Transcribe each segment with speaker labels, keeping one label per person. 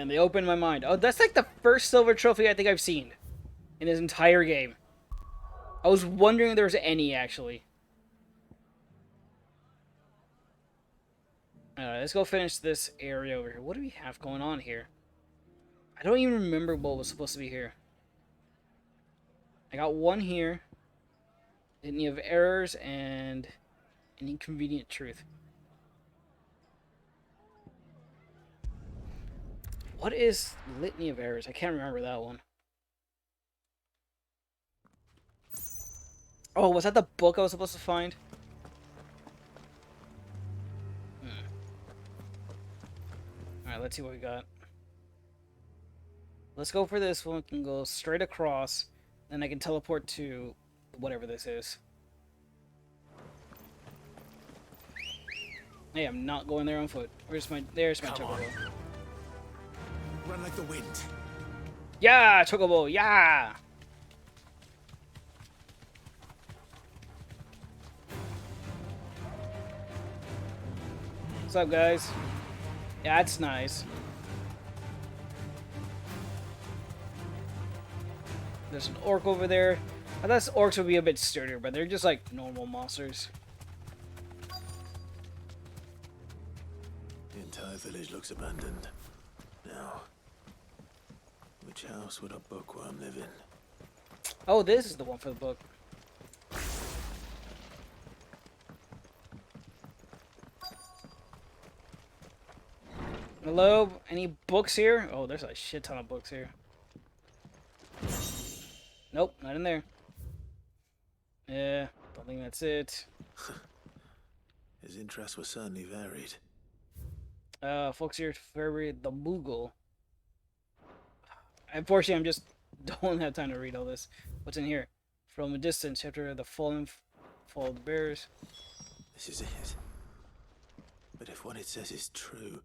Speaker 1: Man, they opened my mind. Oh, that's like the first silver trophy I think I've seen in this entire game. I was wondering if there was any, actually. Alright, let's go finish this area over here. What do we have going on here? I don't even remember what was supposed to be here. I got one here. Litany of errors and an inconvenient truth. What is Litany of Errors? I can't remember that one. Oh, was that the book I was supposed to find? Alright, let's see what we got. Let's go for this one. We can go straight across. Then I can teleport to whatever this is. Hey, I'm not going there on foot. There's my chocobo.
Speaker 2: Run like the wind.
Speaker 1: Yeah, chocobo, yeah! What's up, guys? Yeah, that's nice. There's an orc over there. I thought orcs would be a bit sturdier, but they're just like normal monsters.
Speaker 2: The entire village looks abandoned. Now, which house would a bookworm live in?
Speaker 1: Oh, this is the one for the book. Hello? Any books here? Oh, there's a shit ton of books here. Nope, not in there. Yeah, don't think that's it.
Speaker 2: His interests were certainly varied.
Speaker 1: Folks here for the Moogle. Unfortunately, I'm just don't have time to read all this. What's in here? From a distance, chapter of the fallen, fall of the bears.
Speaker 2: This is it. But if what it says is true,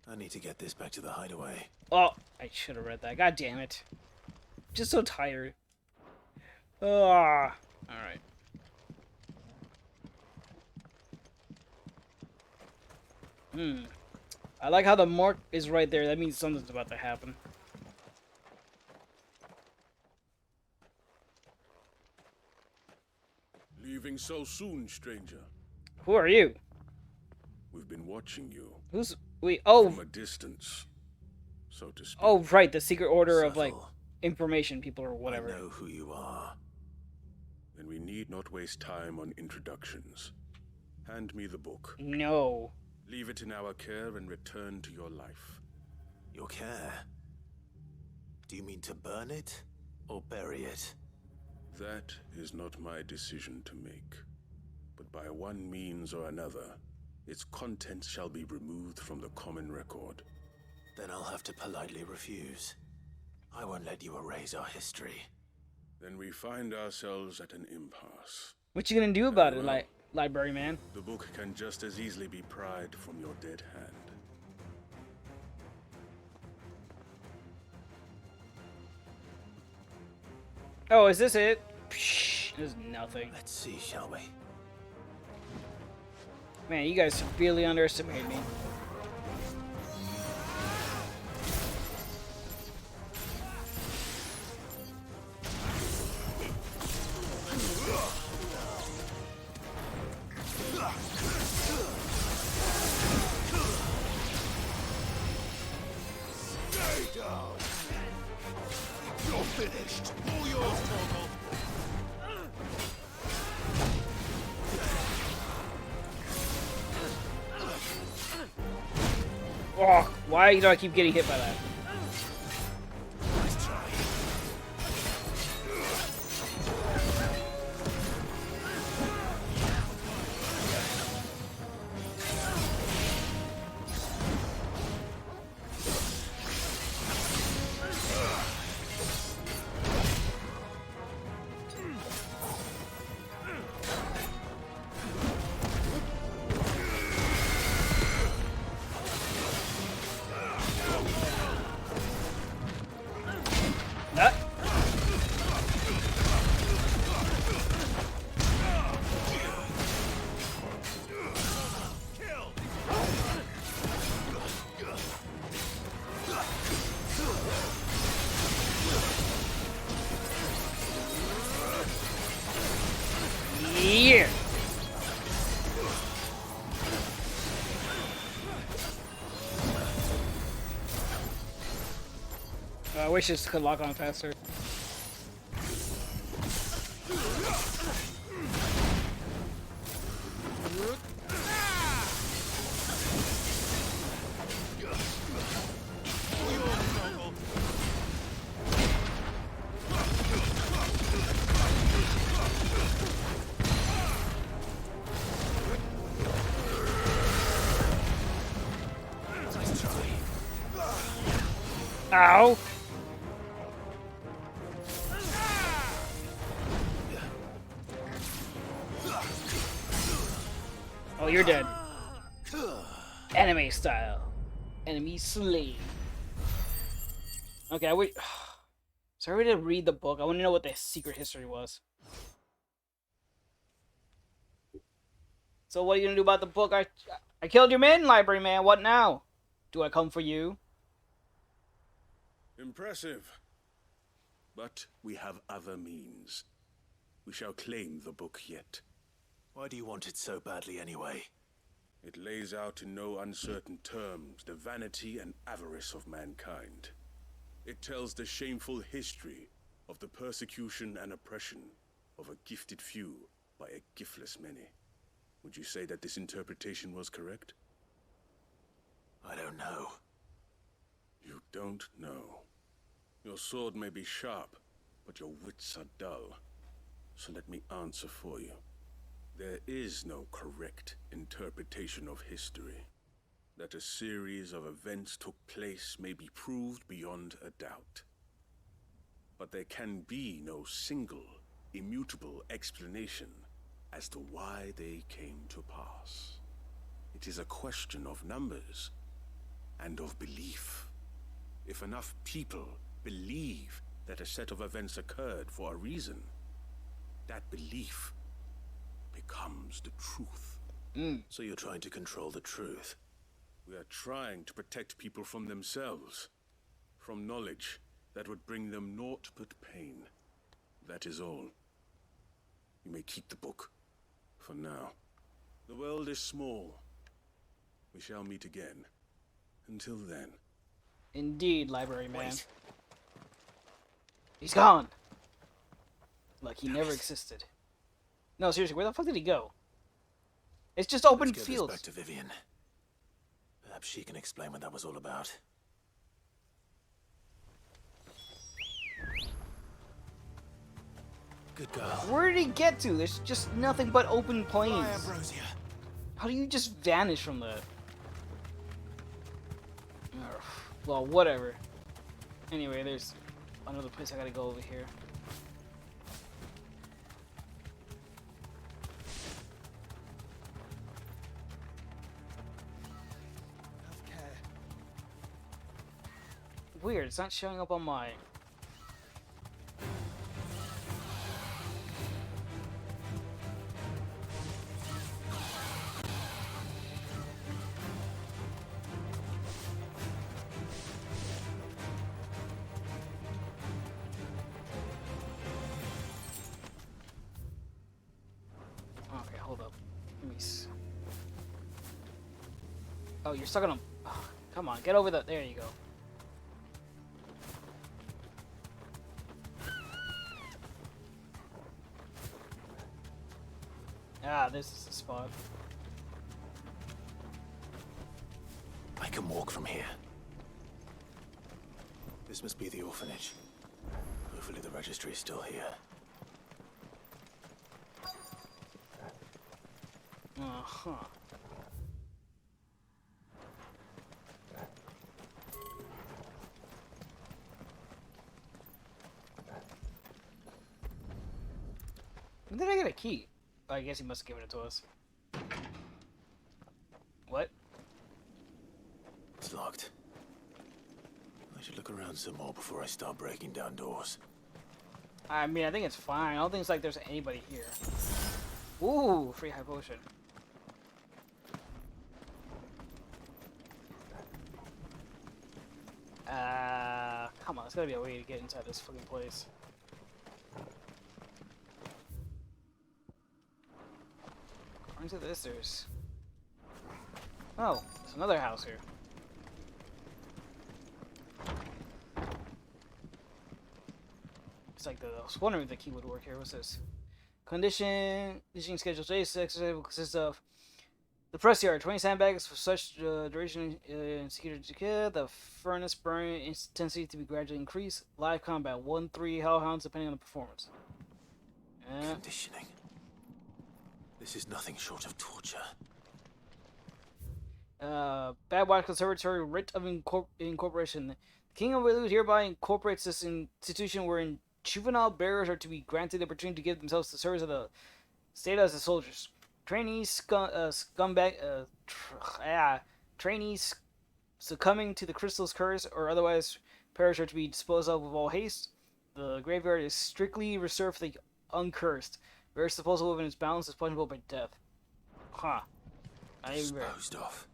Speaker 2: I need to get this back to the hideaway.
Speaker 1: Oh, I should have read that. God damn it. Just so tired. Ah, alright. I like how the mark is right there. That means something's about to happen.
Speaker 3: Leaving so soon, stranger?
Speaker 1: Who are you?
Speaker 3: We've been watching you.
Speaker 1: Who's... Wait, oh...
Speaker 3: From a distance, so to speak.
Speaker 1: Oh, right, the secret order of, like,
Speaker 2: Subtle.
Speaker 1: information people or whatever.
Speaker 2: I know who you are.
Speaker 3: Then we need not waste time on introductions. Hand me the book.
Speaker 1: No.
Speaker 3: Leave it in our care and return to your life.
Speaker 2: Your care? Do you mean to burn it or bury it?
Speaker 3: That is not my decision to make. But by one means or another, its contents shall be removed from the common record.
Speaker 2: Then I'll have to politely refuse. I won't let you erase our history.
Speaker 3: Then we find ourselves at an impasse.
Speaker 1: What you gonna do about it,
Speaker 3: Well,
Speaker 1: library man?
Speaker 3: The book can just as easily be pried from your dead hand.
Speaker 1: Oh, is this it? Psh, there's nothing.
Speaker 2: Let's see, shall we?
Speaker 1: Man, you guys severely underestimate me.
Speaker 2: Stay down! You're finished! All yours, Torgal!
Speaker 1: Oh, why do I keep getting hit by that?
Speaker 2: Nice try.
Speaker 1: wish this could lock on faster. Ow! Oh, you're dead. Anime style. Enemy slain. Okay, I wait. Sorry to read the book. I want to know what the secret history was. So what are you gonna do about the book? I killed your men, library man. What now? Do I come for you?
Speaker 3: Impressive. But we have other means. We shall claim the book yet.
Speaker 2: Why do you want it so badly anyway?
Speaker 3: It lays out in no uncertain terms the vanity and avarice of mankind. It tells the shameful history of the persecution and oppression of a gifted few by a giftless many. Would you say that this interpretation was correct?
Speaker 2: I don't know.
Speaker 3: You don't know. Your sword may be sharp, but your wits are dull. So let me answer for you. There is no correct interpretation of history. That a series of events took place may be proved beyond a doubt. But there can be no single, immutable explanation as to why they came to pass. It is a question of numbers and of belief. If enough people believe that a set of events occurred for a reason, that belief becomes the truth.
Speaker 2: So you're trying to control the truth?
Speaker 3: We are trying to protect people from themselves, from knowledge that would bring them naught but pain. That is all. You may keep the book, for now. The world is small. We shall meet again. Until then.
Speaker 1: Indeed, library man.
Speaker 2: Wait.
Speaker 1: He's gone. Like he never existed. No, seriously, where the fuck did he go? It's just open
Speaker 2: Let's get
Speaker 1: fields.
Speaker 2: this back to Vivian. Perhaps she can explain what that was all about. Good girl.
Speaker 1: Where did he get to? There's just nothing but open plains.
Speaker 2: Bye, Ambrosia.
Speaker 1: How do you just vanish from that? Ugh, well, whatever. Anyway, there's another place I gotta go over here. Weird, it's not showing up on my... Okay, hold up. Let me see. Oh, you're stuck on a... Oh, come on, get over the... There you go. Ah, this is the spot.
Speaker 2: I can walk from here. This must be the orphanage. Hopefully the registry is still here.
Speaker 1: Uh-huh. When did I get a key? Oh, I guess he must have given it to us. What?
Speaker 2: It's locked. I should look around some more before I start breaking down doors.
Speaker 1: I mean, I think it's fine. I don't think it's like there's anybody here. Ooh, free high potion. Come on, there's gotta be a way to get inside this fucking place. According to this, there's... Oh, there's another house here. It's like I was wondering if the key would work here. What's this? Conditioning schedule. Today's exercise will consist of the press yard, 20 sandbags for such duration in security. The furnace burn intensity to be gradually increased. Live combat, 1-3 hellhounds depending on the performance.
Speaker 2: Conditioning. This is nothing short of torture.
Speaker 1: Bad Watch Conservatory writ of incorporation. The King of Whalud hereby incorporates this institution wherein juvenile bearers are to be granted the opportunity to give themselves to service of the state as the soldiers. Trainees trainees succumbing to the crystal's curse or otherwise perish are to be disposed of with all haste. The graveyard is strictly reserved for the uncursed. Various disposal within its bounds is punishable by death. Huh.
Speaker 2: Disposed of.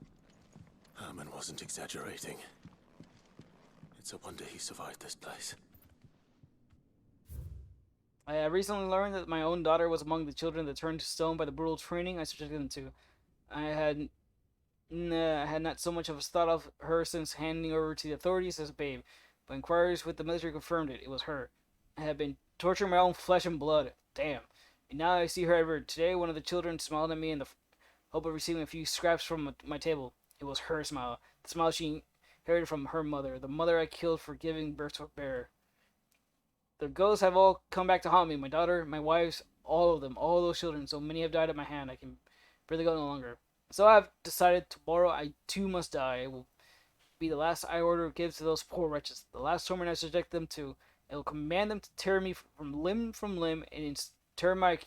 Speaker 2: Herman wasn't exaggerating. It's a wonder he survived this place.
Speaker 1: I recently learned that my own daughter was among the children that turned to stone by the brutal training I subjected them to. I had not so much of a thought of her since handing over to the authorities as a babe, but inquiries with the military confirmed it. It was her. I had been torturing my own flesh and blood. Damn. And now I see her ever. Today, one of the children smiled at me in the hope of receiving a few scraps from my table. It was her smile. The smile she inherited from her mother. The mother I killed for giving birth to a bear. The ghosts have all come back to haunt me. My daughter, my wives, all of them, all those children. So many have died at my hand. I can barely go no longer. So I have decided tomorrow I too must die. It will be the last I order gives to those poor wretches. The last torment I subject them to. I will command them to tear me from limb and tear my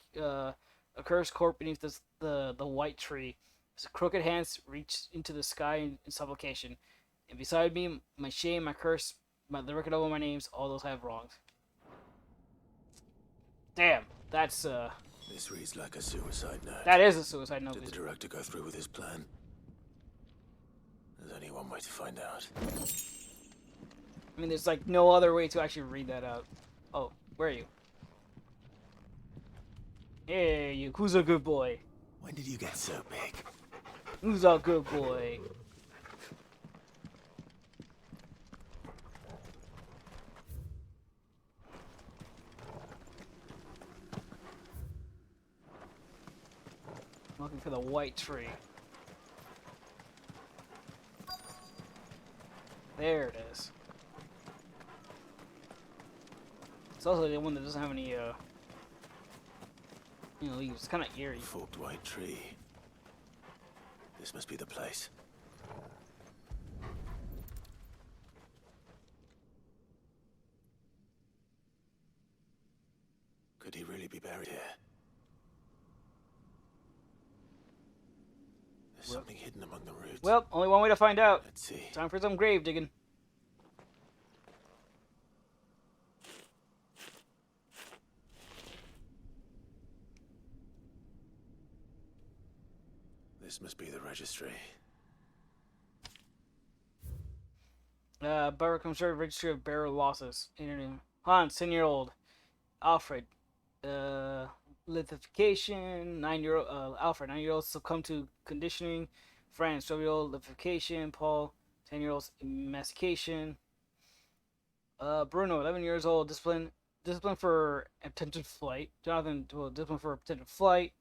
Speaker 1: accursed corpse beneath the white tree. His crooked hands reach into the sky in supplication. And beside me, my shame, my curse, the record of all my names, all those I have wronged. Damn, that's
Speaker 2: This reads like a suicide note.
Speaker 1: that is a suicide note.
Speaker 2: Did the director go through with his plan? There's only one way to find out.
Speaker 1: I mean, there's like no other way to actually read that out. Oh, where are you? Hey, you. Who's a good boy?
Speaker 2: When did you get so big?
Speaker 1: Who's a good boy? Looking for the white tree. There it is. It's also the one that doesn't have any, leaves. It's kind of eerie.
Speaker 2: Forked white tree. This must be the place. Could he really be buried here? There's something hidden among the roots.
Speaker 1: Well, only one way to find out.
Speaker 2: Let's see.
Speaker 1: Time for some grave digging.
Speaker 2: This must be the registry.
Speaker 1: Borough Conservative Registry of Bearer Losses. Internet. Hans, 10-year-old. Alfred. Lithification. 9-year-old. Alfred, 9-year-old, succumbed to conditioning. France, 12-year-old. Lithification. Paul, 10-year-old. Emaciation. Bruno, 11 years old. Discipline for attempted flight. Jonathan, discipline for attempted flight.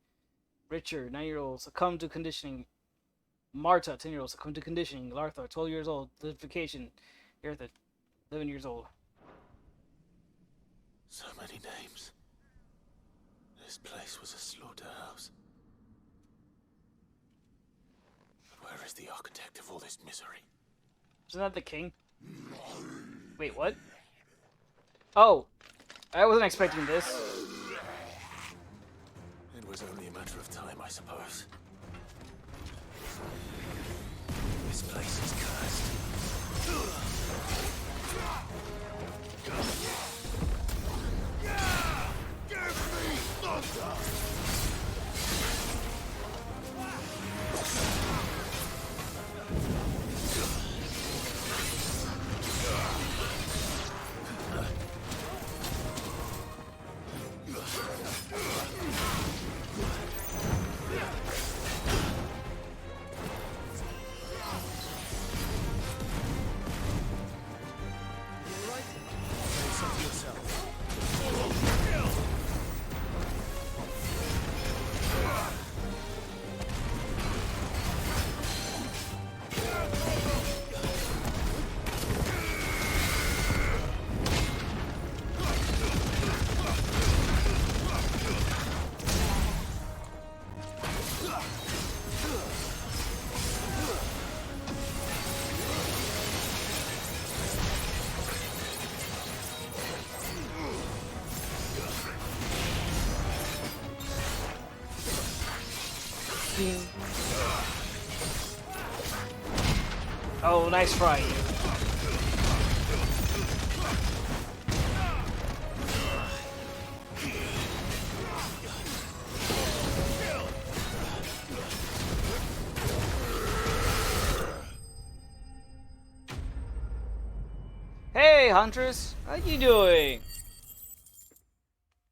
Speaker 1: Richard, 9-year-old, succumbed to conditioning. Marta, 10-year-old, succumbed to conditioning. Larthor, 12 years old, lithification. Eartha, 11 years old.
Speaker 2: So many names. This place was a slaughterhouse. But where is the architect of all this misery?
Speaker 1: Isn't that the king? Wait, what? Oh, I wasn't expecting this.
Speaker 2: It was only a matter of time, I suppose. This place is cursed. Give me thunder! Face up yourself.
Speaker 1: Oh, nice fry, you. Hey, Huntress, how you doing?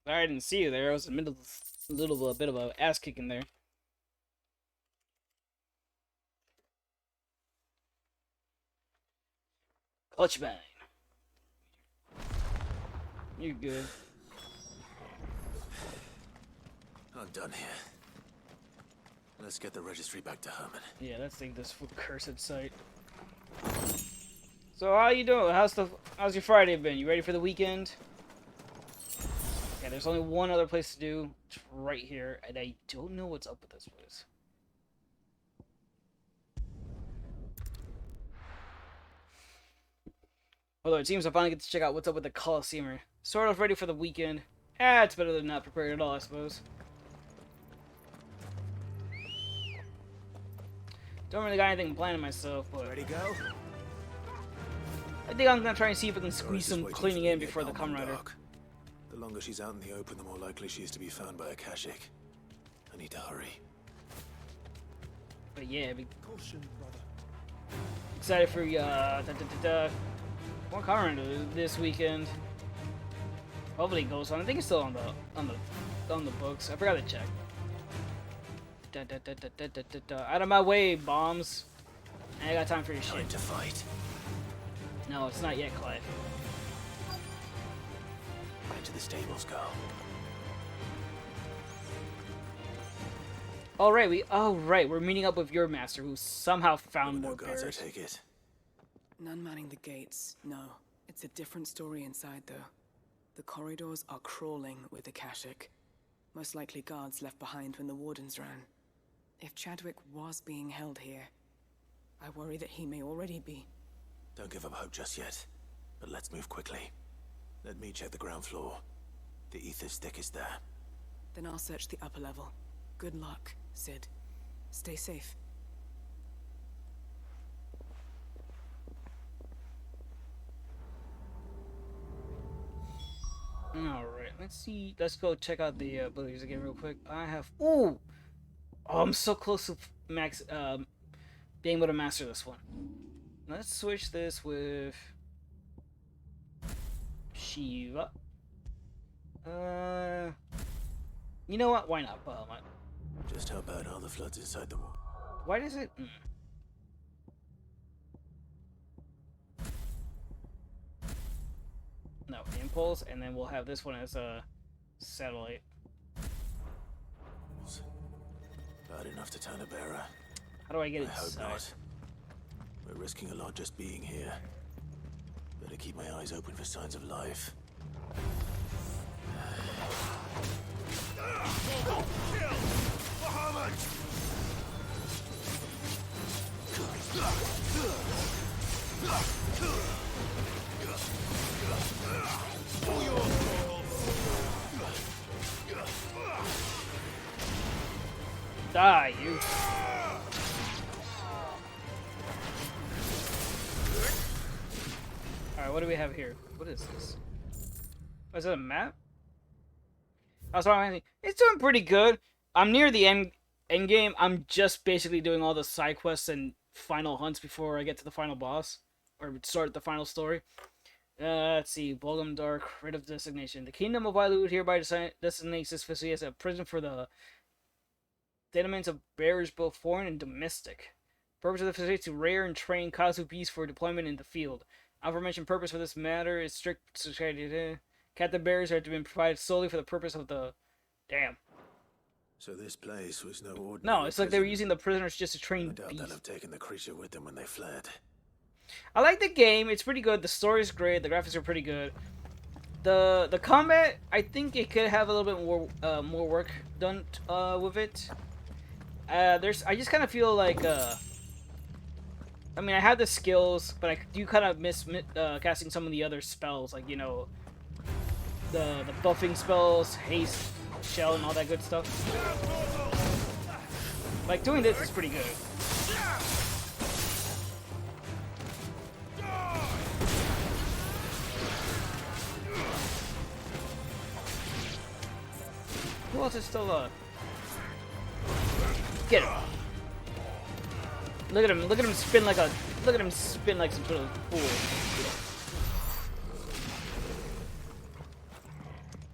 Speaker 1: Sorry, I didn't see you there. I was in the middle of a little bit of a ass kicking there. Clutchbang. You're good.
Speaker 2: I'm done here. Let's get the registry back to Herman.
Speaker 1: Yeah, let's take this cursed site. So how you doing? How's your Friday been? You ready for the weekend? Yeah, there's only one other place to do. It's right here, and I don't know what's up with this place. Although it seems I finally get to check out what's up with the Coliseum. Sort of ready for the weekend. It's better than not prepared at all, I suppose. Don't really got anything planned myself, but
Speaker 2: Ready to go?
Speaker 1: I think I'm gonna try and see if I can squeeze some cleaning in before the Kamen Rider.
Speaker 2: The longer she's out in the open, the more likely she is to be found by a Kashyyyk. I need to hurry.
Speaker 1: But yeah,
Speaker 4: Caution, brother.
Speaker 1: excited for more Kamen Rider this weekend. Hopefully it goes on. I think it's still on the books. I forgot to check. Out of my way, bombs. I ain't got time for your
Speaker 2: Time
Speaker 1: shit.
Speaker 2: to fight.
Speaker 1: No, it's not yet, Clive.
Speaker 2: Back to the stables, go.
Speaker 1: Alright, we're meeting up with your master, who somehow found
Speaker 2: No
Speaker 1: more
Speaker 2: guards, I
Speaker 1: bears.
Speaker 2: take it.
Speaker 5: None manning the gates, no. It's a different story inside, though. The corridors are crawling with the Kashyyyk. Most likely guards left behind when the wardens ran. If Chadwick was being held here, I worry that he may already be.
Speaker 2: Don't give up hope just yet. But let's move quickly. Let me check the ground floor. The ether's thickest there.
Speaker 5: Then I'll search the upper level. Good luck, Sid. Stay safe.
Speaker 1: Alright, let's see. Let's go check out the abilities again real quick. I have... Ooh! Oh, I'm so close to being able to master this one. Let's switch this with... Shiva. You know what? Why not?
Speaker 2: Just how bad are the floods inside the wall?
Speaker 1: Why does it... No, impulse, and then we'll have this one as a satellite.
Speaker 2: Bad enough to turn a bearer.
Speaker 1: How do I get
Speaker 2: I
Speaker 1: it
Speaker 2: hope
Speaker 1: inside?
Speaker 2: not. We're risking a lot just being here. Better keep my eyes open for signs of life.
Speaker 1: Die, you. Alright, what do we have here? What is this? Oh, is that a map? That's what I'm thinking. It's doing pretty good. I'm near the end game. I'm just basically doing all the side quests and final hunts before I get to the final boss. Or start the final story. Let's see. Bolgum Dark, writ of designation. The Kingdom of Wailut hereby designates this facility as a prison for the tenements of bearers, both foreign and domestic. Purpose of the facility is to rear and train Kazu beasts for deployment in the field. Aforementioned purpose for this matter is strict society. Captive bearers are to be provided solely for the purpose of the... Damn.
Speaker 2: So this place was no ordinary
Speaker 1: No, it's like they were
Speaker 2: prison.
Speaker 1: using the prisoners just to
Speaker 2: I
Speaker 1: train
Speaker 2: doubt they'll
Speaker 1: beasts.
Speaker 2: have taken the creature with them when they fled.
Speaker 1: I like the game. It's pretty good. The story's great. The graphics are pretty good. The combat, I think it could have a little bit more work done with it. I just kind of feel like I mean, I have the skills, but I do kind of miss casting some of the other spells, like, you know, the buffing spells, haste, shell, and all that good stuff. Like, doing this is pretty good. Who else is still get him. Look at him spin like some sort of fool.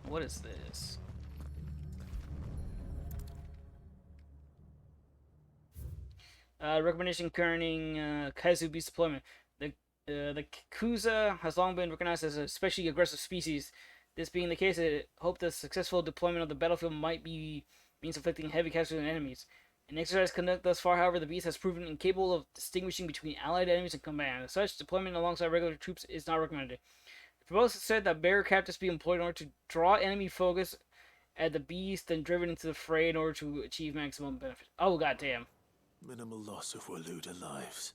Speaker 1: What is this? Recommendation concerning Kaizu beast deployment. The Kuza has long been recognized as a especially aggressive species. This being the case, I hope the successful deployment of the battlefield might be means inflicting heavy casualties on enemies. In exercise conduct thus far, however, the beast has proven incapable of distinguishing between allied enemies and command. As such, deployment alongside regular troops is not recommended. The proposal said that bear captives be employed in order to draw enemy focus at the beast, then driven into the fray in order to achieve maximum benefit. Oh, goddamn.
Speaker 2: Minimal loss of Waluda lives.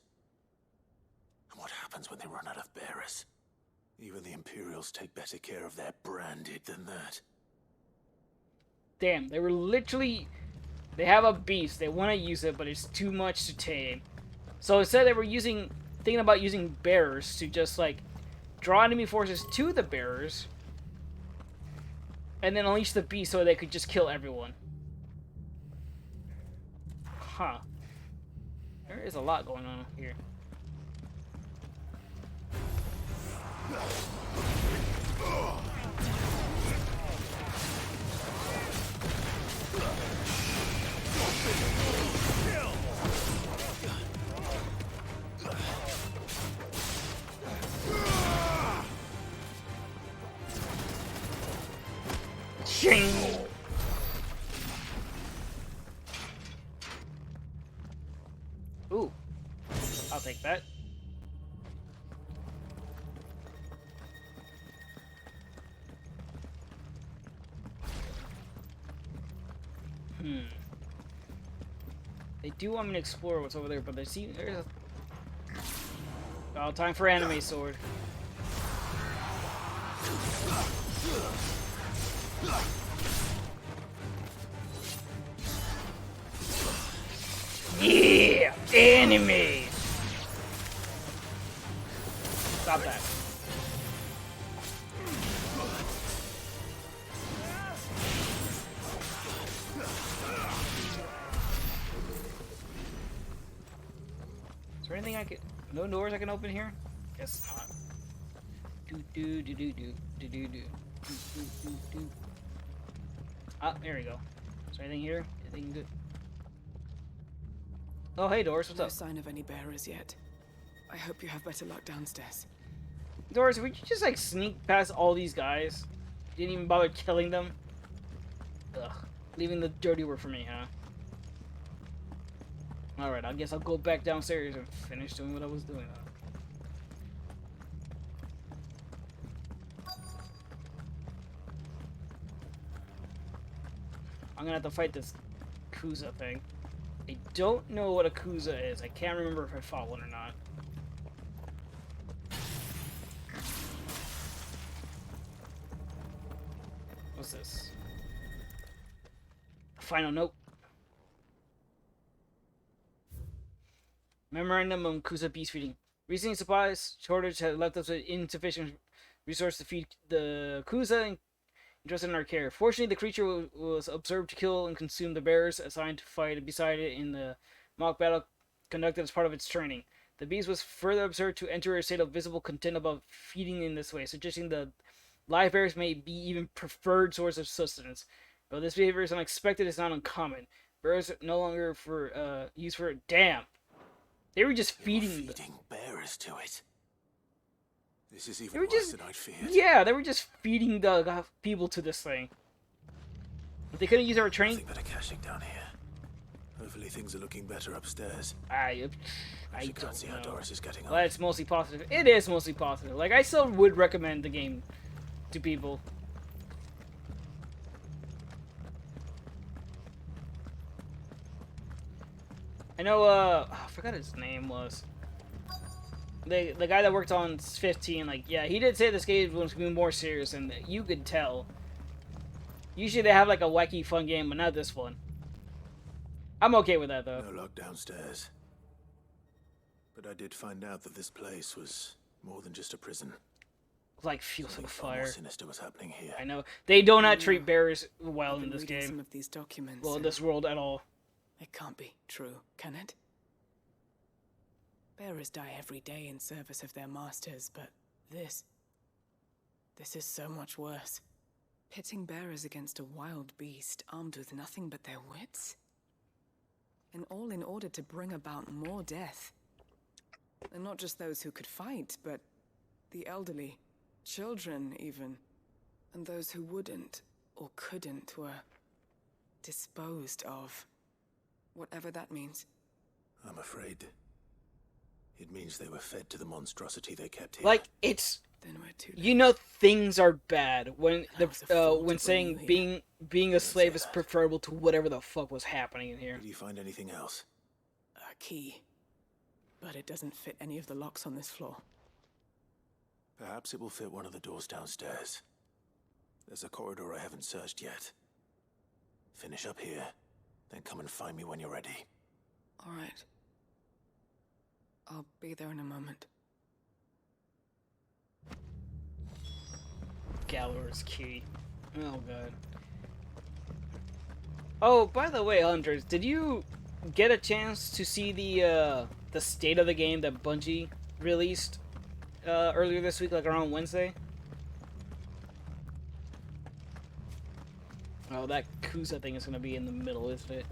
Speaker 2: And what happens when they run out of bearers? Even the Imperials take better care of their branded than that.
Speaker 1: Damn, they were literally... They have a beast, they want to use it, but it's too much to tame. So instead they were thinking about using bearers to just, like, draw enemy forces to the bearers, and then unleash the beast so they could just kill everyone. Huh. There is a lot going on here. Ching! Ooh. I'll take that. They do want me to explore what's over there, but there's a... Oh, time for anime sword. Yeah! Anime! Stop that. Is there anything I could... No doors I can open here? Guess not. Ah, there we go. Is there anything here? Anything good? Oh, hey, Doris, what's
Speaker 5: No
Speaker 1: up?
Speaker 5: sign of any bearers yet. I hope you have better luck downstairs.
Speaker 1: Doris, would you just, like, sneak past all these guys? Didn't even bother killing them? Ugh. Leaving the dirty work for me, huh? Alright, I guess I'll go back downstairs and finish doing what I was doing. I'm gonna have to fight this Kuza thing. I don't know what a Kuza is. I can't remember if I fought one or not. What's this? Final note. Memorandum on Kuza beast feeding. Recent supplies shortage has left us with insufficient resources to feed the Kuza entrusted in our care. Fortunately, the creature was observed to kill and consume the bearers assigned to fight beside it in the mock battle conducted as part of its training. The beast was further observed to enter a state of visible content about feeding in this way, suggesting the live bears may be even preferred source of sustenance. Though this behavior is unexpected, it's not uncommon. Bears no longer for used for damn. They were just feeding
Speaker 2: bearers to it. This is
Speaker 1: They
Speaker 2: even
Speaker 1: were
Speaker 2: worse
Speaker 1: just
Speaker 2: than I'd feared.
Speaker 1: yeah, they were just feeding the people to this thing. If they couldn't use our training.
Speaker 2: Nothing better caching down here. Hopefully things are looking better upstairs.
Speaker 1: I
Speaker 2: Can't
Speaker 1: don't
Speaker 2: see
Speaker 1: know.
Speaker 2: how Doris is getting on.
Speaker 1: Well, it's mostly positive. It is mostly positive. Like, I still would recommend the game to people. I know, I forgot his name was. The guy that worked on 15, like, yeah, he did say this game was going to be more serious, and you could tell. Usually they have, like, a wacky, fun game, but not this one. I'm okay with that, though.
Speaker 2: No lock downstairs. But I did find out that this place was more than just a prison.
Speaker 1: Like, fuel to
Speaker 2: Something
Speaker 1: the
Speaker 2: far more
Speaker 1: fire.
Speaker 2: sinister was happening here.
Speaker 1: I know. They do not treat bearers well
Speaker 5: I've
Speaker 1: in
Speaker 5: been
Speaker 1: this
Speaker 5: reading some
Speaker 1: game.
Speaker 5: of these documents.
Speaker 1: Well, in
Speaker 5: and
Speaker 1: this world at all.
Speaker 5: It can't be true, can it? Bearers die every day in service of their masters, but this is so much worse. Pitting bearers against a wild beast armed with nothing but their wits? And all in order to bring about more death. And not just those who could fight, but the elderly, children even. And those who wouldn't or couldn't were disposed of. Whatever that means.
Speaker 2: I'm afraid it means they were fed to the monstrosity they kept here.
Speaker 1: Like, it's...
Speaker 5: Then we're too late.
Speaker 1: You know things are bad when
Speaker 5: I was a fool to
Speaker 1: when
Speaker 5: bring
Speaker 1: saying
Speaker 5: you here.
Speaker 1: being a slave
Speaker 2: say
Speaker 1: is
Speaker 2: that.
Speaker 1: preferable to whatever the fuck was happening in here.
Speaker 2: Did you find anything else?
Speaker 5: A key. But it doesn't fit any of the locks on this floor.
Speaker 2: Perhaps it will fit one of the doors downstairs. There's a corridor I haven't searched yet. Finish up here, then come and find me when you're ready.
Speaker 5: All right. I'll be there in a moment.
Speaker 1: Gallows key. Oh god. Oh, by the way, Hunters, did you get a chance to see the state of the game that Bungie released earlier this week, like around Wednesday? Oh, that Kusa thing is gonna be in the middle, isn't it?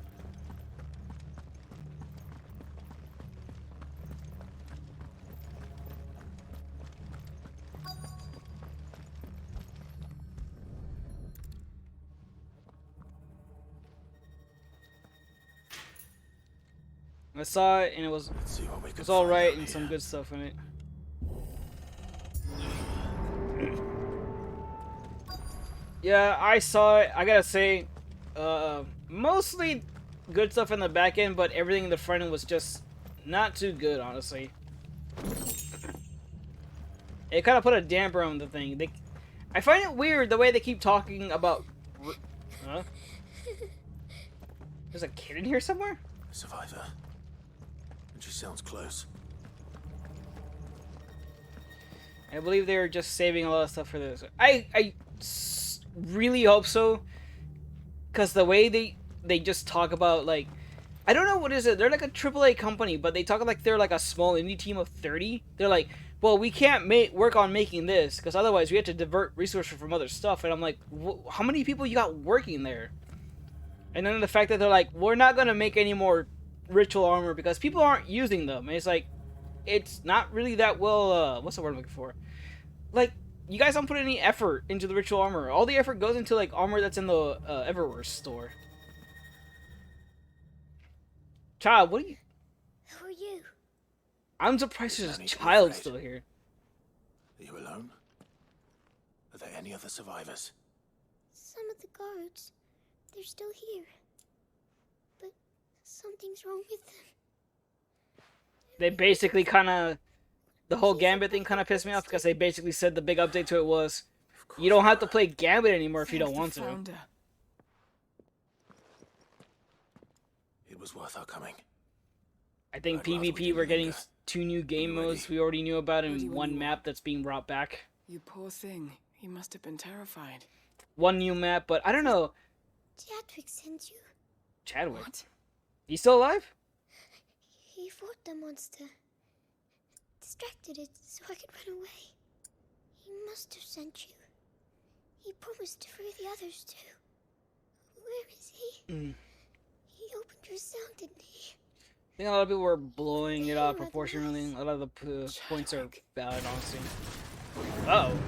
Speaker 1: I saw it and it was
Speaker 2: Let's see what we can
Speaker 1: all
Speaker 2: find
Speaker 1: right
Speaker 2: out
Speaker 1: and some
Speaker 2: here.
Speaker 1: good stuff in it. Yeah, I saw it. I gotta say, mostly good stuff in the back end, but everything in the front end was just not too good, honestly. It kind of put a damper on the thing. I find it weird the way they keep talking about. Huh? There's a kid in here somewhere?
Speaker 2: A survivor. And she sounds close.
Speaker 1: I believe they're just saving a lot of stuff for this. I really hope so, because the way they just talk about, like, I don't know what is it. They're like a AAA company, but they talk like they're like a small indie team of 30. They're like, well, we can't work on making this because otherwise we have to divert resources from other stuff. And I'm like, how many people you got working there? And then the fact that they're like, we're not gonna make any more ritual armor because people aren't using them. And it's like, it's not really that well. What's the word I'm looking for? Like, you guys don't put any effort into the ritual armor. All the effort goes into like armor that's in the Everwhere store. Child, what are you?
Speaker 4: Who are you?
Speaker 1: I'm surprised there's a
Speaker 2: Annie's
Speaker 1: child
Speaker 2: afraid.
Speaker 1: still here.
Speaker 2: Are you alone? Are there any other survivors?
Speaker 4: Some of the guards. They're still here. But something's wrong with them.
Speaker 1: They basically kind of, the whole Gambit thing kind of pissed me off because they basically said the big update to it was, you don't have to play Gambit anymore if you don't want to.
Speaker 5: Founder.
Speaker 2: It was worth our coming.
Speaker 1: I think
Speaker 2: I'd rather we
Speaker 1: PvP
Speaker 2: didn't
Speaker 1: we're getting
Speaker 2: linger.
Speaker 1: 2 new game
Speaker 2: You ready?
Speaker 1: modes we already knew about
Speaker 5: Ready
Speaker 1: and
Speaker 5: when
Speaker 1: one
Speaker 5: you
Speaker 1: map
Speaker 5: are.
Speaker 1: that's being brought back.
Speaker 5: You poor thing. He must have been terrified.
Speaker 1: One new map, but I don't know.
Speaker 4: Chadwick sent you.
Speaker 1: Chadwick,
Speaker 5: What?
Speaker 1: he's still alive?
Speaker 4: He fought the monster. Distracted it so I could run away. He must have sent you. He promised to free the others too. Where is he? He opened your cell, didn't he?
Speaker 1: I think a lot of people were blowing it out proportionally. A lot of the points are
Speaker 5: Chadwick.
Speaker 1: valid, honestly. Uh oh.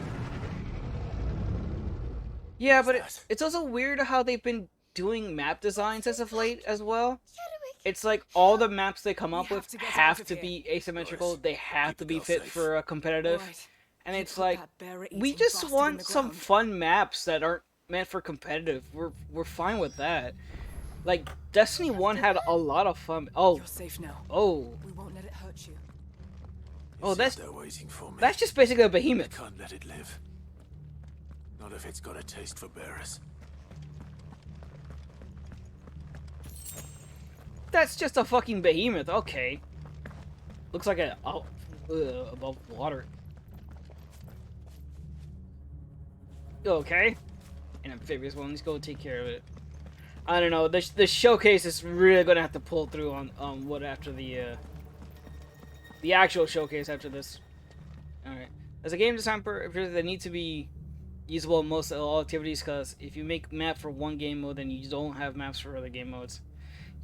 Speaker 1: Yeah, but
Speaker 2: that?
Speaker 1: it's also weird how they've been doing map designs as of late as well.
Speaker 4: Chadwick!
Speaker 1: It's like all the maps they come up
Speaker 5: We
Speaker 1: with
Speaker 5: have to get out
Speaker 1: have
Speaker 5: of
Speaker 1: to
Speaker 5: here.
Speaker 1: be asymmetrical.
Speaker 2: Boys,
Speaker 1: They have
Speaker 2: keep
Speaker 1: to
Speaker 2: the
Speaker 1: be
Speaker 2: girl
Speaker 1: fit
Speaker 2: safe.
Speaker 1: for a competitive.
Speaker 5: Right.
Speaker 1: And
Speaker 5: You
Speaker 1: it's
Speaker 5: put
Speaker 1: like,
Speaker 5: that bear-eating
Speaker 1: we just
Speaker 5: bastard in
Speaker 1: want
Speaker 5: the
Speaker 1: some
Speaker 5: ground.
Speaker 1: fun maps that aren't meant for competitive. We're fine with that. Like, Destiny 1 had a lot of fun. Oh,
Speaker 5: You're safe now.
Speaker 1: oh.
Speaker 5: We won't let it hurt you.
Speaker 1: Oh,
Speaker 2: It's
Speaker 1: that's-
Speaker 2: there waiting for me.
Speaker 1: That's just basically a
Speaker 2: I
Speaker 1: behemoth.
Speaker 2: can't let it live. Not if it's got a taste for bearers.
Speaker 1: That's just a fucking behemoth. Okay. Looks like a above water. Okay. An amphibious one. Let's go take care of it. I don't know. The showcase is really gonna have to pull through on what after the actual showcase after this. All right. As a game designer, they need to be usable in most all activities, because if you make map for one game mode, then you don't have maps for other game modes.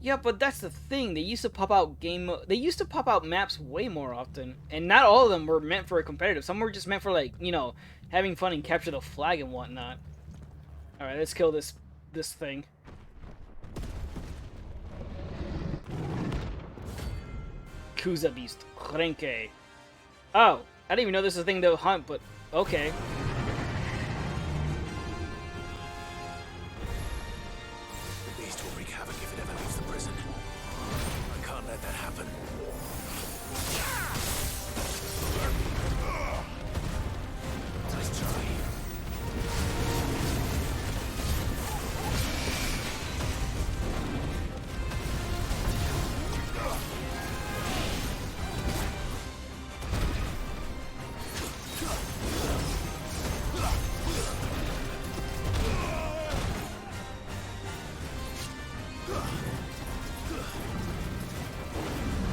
Speaker 1: Yeah, but that's the thing. They used to pop out They used to pop out maps way more often, and not all of them were meant for a competitive. Some were just meant for, like, you know, having fun and capture the flag and whatnot. All right, let's kill this thing. Kuza beast, Renke. Oh, I didn't even know this is a thing to hunt, but okay.
Speaker 2: The beast will wreak havoc if it ever leaves the prison. I can't let that happen. Nice try.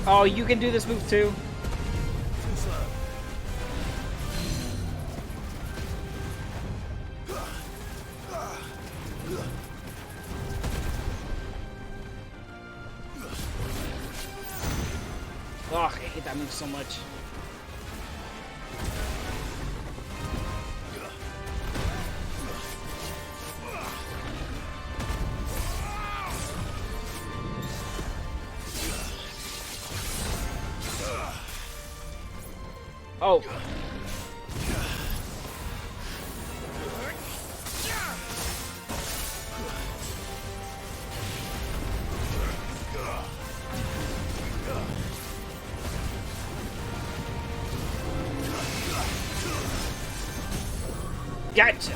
Speaker 1: Oh, you can do this move too?
Speaker 2: Too slow.
Speaker 1: Oh, I hate that move so much. Oh. Gotcha.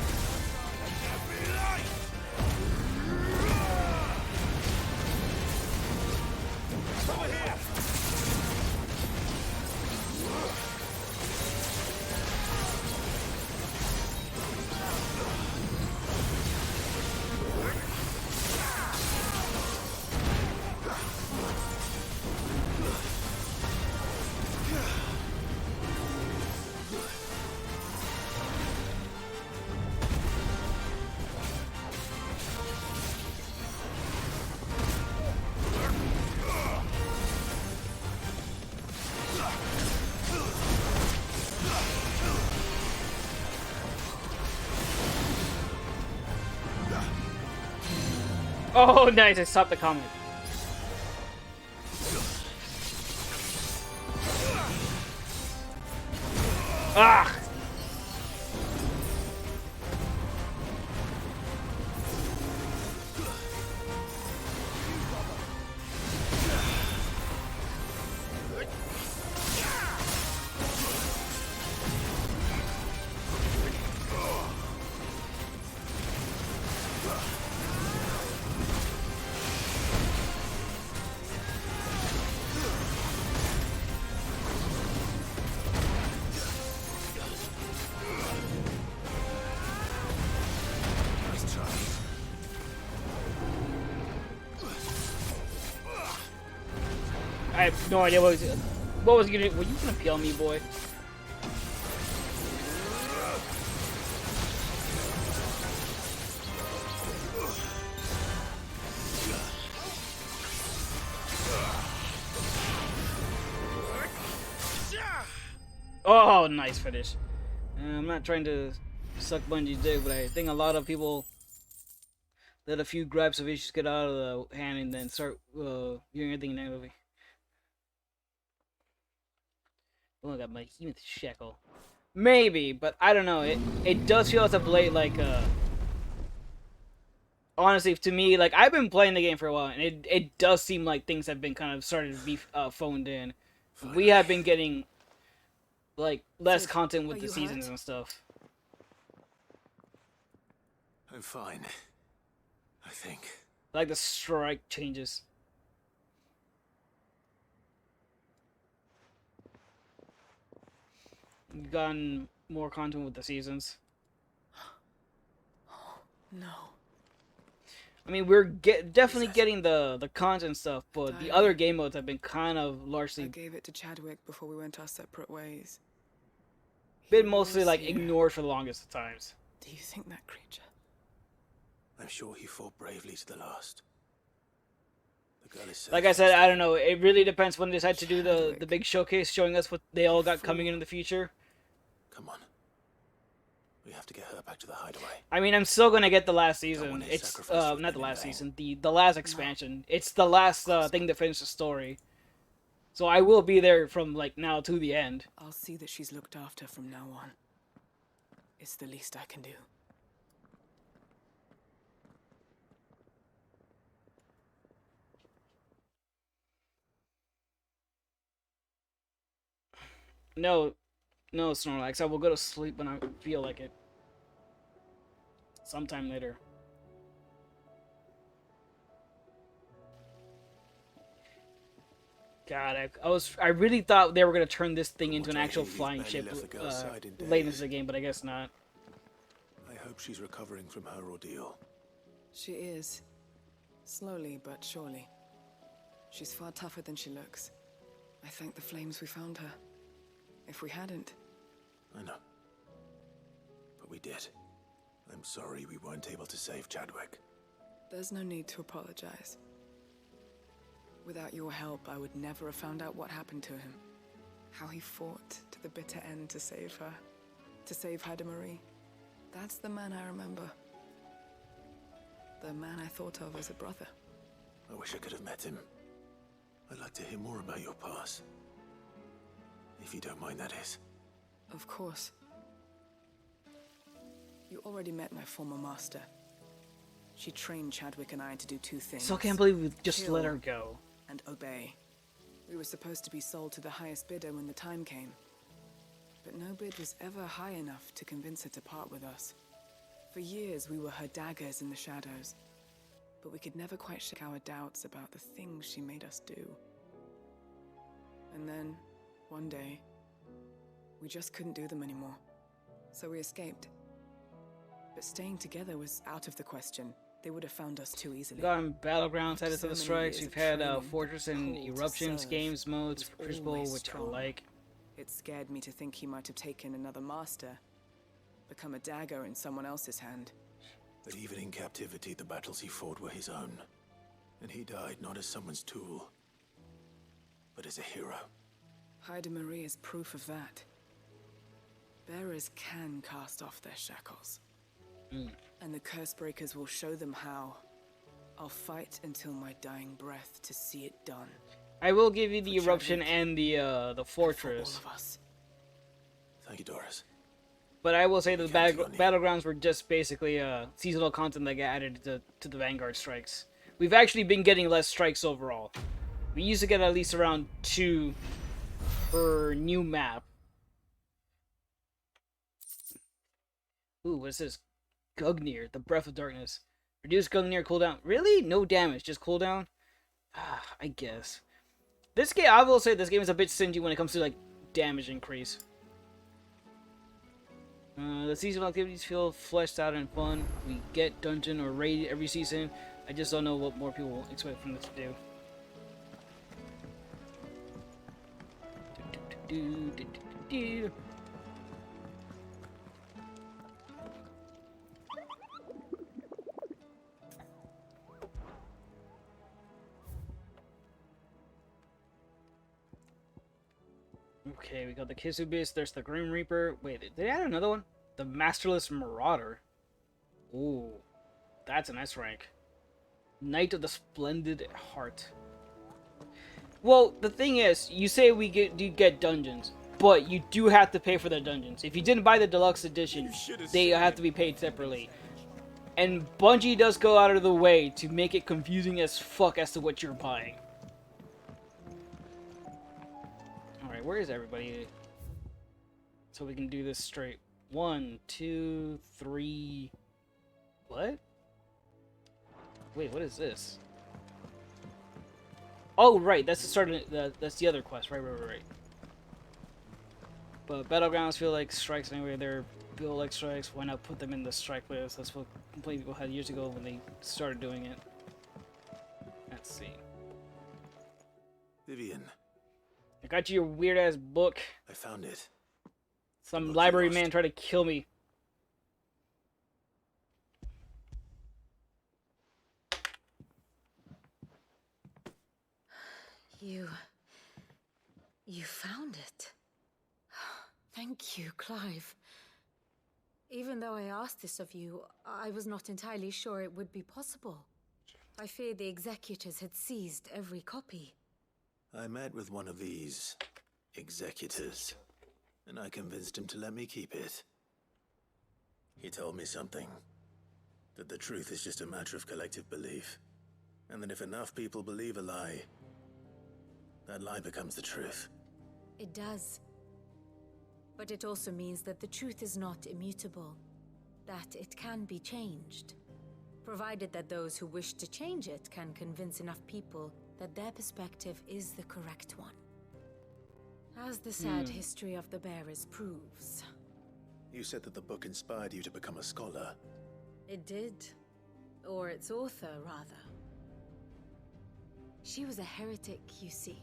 Speaker 1: Oh, nice. I stopped the comment. Ah!
Speaker 2: Nice try.
Speaker 1: I have no idea what was he gonna do. Were you gonna peel me, boy? Oh, nice finish. I'm not trying to suck Bungie's dick, but I think a lot of people let a few gripes of issues get out of the hand and then start viewing everything negatively. Oh, I got my human shackle. Maybe, but I don't know. It does feel as a blade like honestly, to me, like, I've been playing the game for a while, and it does seem like things have been kind of started to be phoned in. We have been getting like less
Speaker 5: Sid,
Speaker 1: content with
Speaker 5: are
Speaker 1: the
Speaker 5: you
Speaker 1: seasons
Speaker 5: hurt?
Speaker 1: and stuff.
Speaker 2: I'm fine. I think.
Speaker 1: Like the strike changes. We've gotten more content with the seasons.
Speaker 5: No.
Speaker 1: I mean, we're definitely
Speaker 2: that?
Speaker 1: getting the content stuff, but the other game modes have been kind of
Speaker 5: I
Speaker 1: largely
Speaker 5: gave it to Chadwick before we went our separate ways.
Speaker 1: been
Speaker 5: He
Speaker 1: mostly
Speaker 5: was
Speaker 1: like
Speaker 5: here.
Speaker 1: ignored for the longest of times.
Speaker 5: Do you think that creature?
Speaker 2: I'm sure he fought bravely to the last. The girl is safe.
Speaker 1: Like I said, I don't know. It really depends when they decide to do the
Speaker 5: Chadwick.
Speaker 1: big showcase, showing us what they all got coming
Speaker 5: Before-
Speaker 1: in the future.
Speaker 2: Come on. We have to get her back to the hideaway.
Speaker 1: I mean, I'm still gonna get the last
Speaker 2: Don't
Speaker 1: season.
Speaker 2: want his
Speaker 1: It's
Speaker 2: sacrifice to have
Speaker 1: not the
Speaker 2: been in
Speaker 1: last
Speaker 2: vain.
Speaker 1: season, the last expansion. It's the last thing to finish the story. So I will be there from like now to the end.
Speaker 5: I'll see that she's looked after from now on. It's the least I can do.
Speaker 1: No, no, Snorlax. I will go to sleep when I feel like it. Sometime later. God, I really thought they were gonna turn this thing into an
Speaker 2: what I
Speaker 1: actual
Speaker 2: hear, you've
Speaker 1: flying
Speaker 2: barely
Speaker 1: ship
Speaker 2: left the girl's side in
Speaker 1: late into
Speaker 2: days.
Speaker 1: the game, but I guess not.
Speaker 2: I hope she's recovering from her ordeal.
Speaker 5: She is. Slowly but surely. She's far tougher than she looks. I thank the flames we found her. If we hadn't,
Speaker 2: I know. But we did. I'm sorry we weren't able to save Chadwick.
Speaker 5: there's no need to apologize. Without your help, I would never have found out what happened to him. How he fought to the bitter end to save her. To save Haida Marie. That's the man I remember. The man I thought of as a brother.
Speaker 2: I wish I could have met him. I'd like to hear more about your past. If you don't mind, that is.
Speaker 5: Of course. You already met my former master. She trained Chadwick and I to do two things.
Speaker 1: Still can't believe we just
Speaker 5: Kill
Speaker 1: let her go.
Speaker 5: and obey. We were supposed to be sold to the highest bidder when the time came. But no bid was ever high enough to convince her to part with us. For years, we were her daggers in the shadows. But we could never quite shake our doubts about the things she made us do. And then, one day, we just couldn't do them anymore. So we escaped. But staying together was out of the question. They would have found us too easily.
Speaker 1: We've gotten Battlegrounds
Speaker 5: After
Speaker 1: headed
Speaker 5: so
Speaker 1: to the
Speaker 5: many
Speaker 1: strikes.
Speaker 5: years
Speaker 1: We've
Speaker 5: of
Speaker 1: had
Speaker 5: training,
Speaker 1: Fortress and
Speaker 5: pulled to
Speaker 1: Eruptions
Speaker 5: serve
Speaker 1: games modes
Speaker 5: was
Speaker 1: for Crucible,
Speaker 5: always
Speaker 1: which I
Speaker 5: strong.
Speaker 1: like.
Speaker 5: It scared me to think he might have taken another master, become a dagger in someone else's hand.
Speaker 2: But even in captivity, the battles he fought were his own. And he died not as someone's tool, but as a hero.
Speaker 5: Haida Marie is proof of that. Bearers can cast off their shackles. And the curse breakers will show them how. I'll fight until my dying breath to see it done.
Speaker 1: I will give you the
Speaker 5: For
Speaker 1: Eruption
Speaker 5: Chadwick,
Speaker 1: and the
Speaker 5: And for
Speaker 1: Fortress.
Speaker 5: all of us.
Speaker 2: Thank you, Doris.
Speaker 1: But I will say that the
Speaker 2: can't do any.
Speaker 1: Battlegrounds were just basically seasonal content that got added to the Vanguard strikes. We've actually been getting less strikes overall. We used to get at least around 2 per new map. Ooh, what is this? Gugnir, the Breath of Darkness. Reduce Gugnir cooldown. Really? No damage, just cooldown? Ah, I guess. This game, I will say this game is a bit stingy when it comes to, like, damage increase. The seasonal activities feel fleshed out and fun. We get dungeon or raid every season. I just don't know what more people will expect from this to do. Okay, we got the Kisubis, there's the Grim Reaper. Wait, did they add another one? The Masterless Marauder. Ooh, that's an S rank. Knight of the Splendid Heart. Well, the thing is, you say we get dungeons, but you do have to pay for the dungeons. If you didn't buy the deluxe edition, they have to be paid separately. And Bungie does go out of the way to make it confusing as fuck as to what you're buying. Alright, where is everybody? So we can do this straight. 1, 2, 3... What? Wait, what is this? Oh, right, that's the start of that's the other quest. Right. But battlegrounds feel like strikes anyway. They're built like strikes. Why not put them in the strike list? That's what complaint people had years ago when they started doing it. Let's see.
Speaker 2: Vivian,
Speaker 1: I got you your weird ass book.
Speaker 2: I found it.
Speaker 1: Some
Speaker 2: Book
Speaker 1: library
Speaker 2: you
Speaker 1: man
Speaker 2: lost.
Speaker 1: tried to kill me.
Speaker 6: You found it. Thank you, Clive. Even though I asked this of you, I was not entirely sure it would be possible. I feared the executors had seized every copy.
Speaker 2: I met with one of these executors, and I convinced him to let me keep it. He told me something. That the truth is just a matter of collective belief. And that if enough people believe a lie, that lie becomes the truth.
Speaker 6: It does. But it also means that the truth is not immutable. That it can be changed. Provided that those who wish to change it can convince enough people that their perspective is the correct one. As the sad history of the bearers proves.
Speaker 2: You said that the book inspired you to become a scholar.
Speaker 6: It did. Or its author, rather. She was a heretic, you see.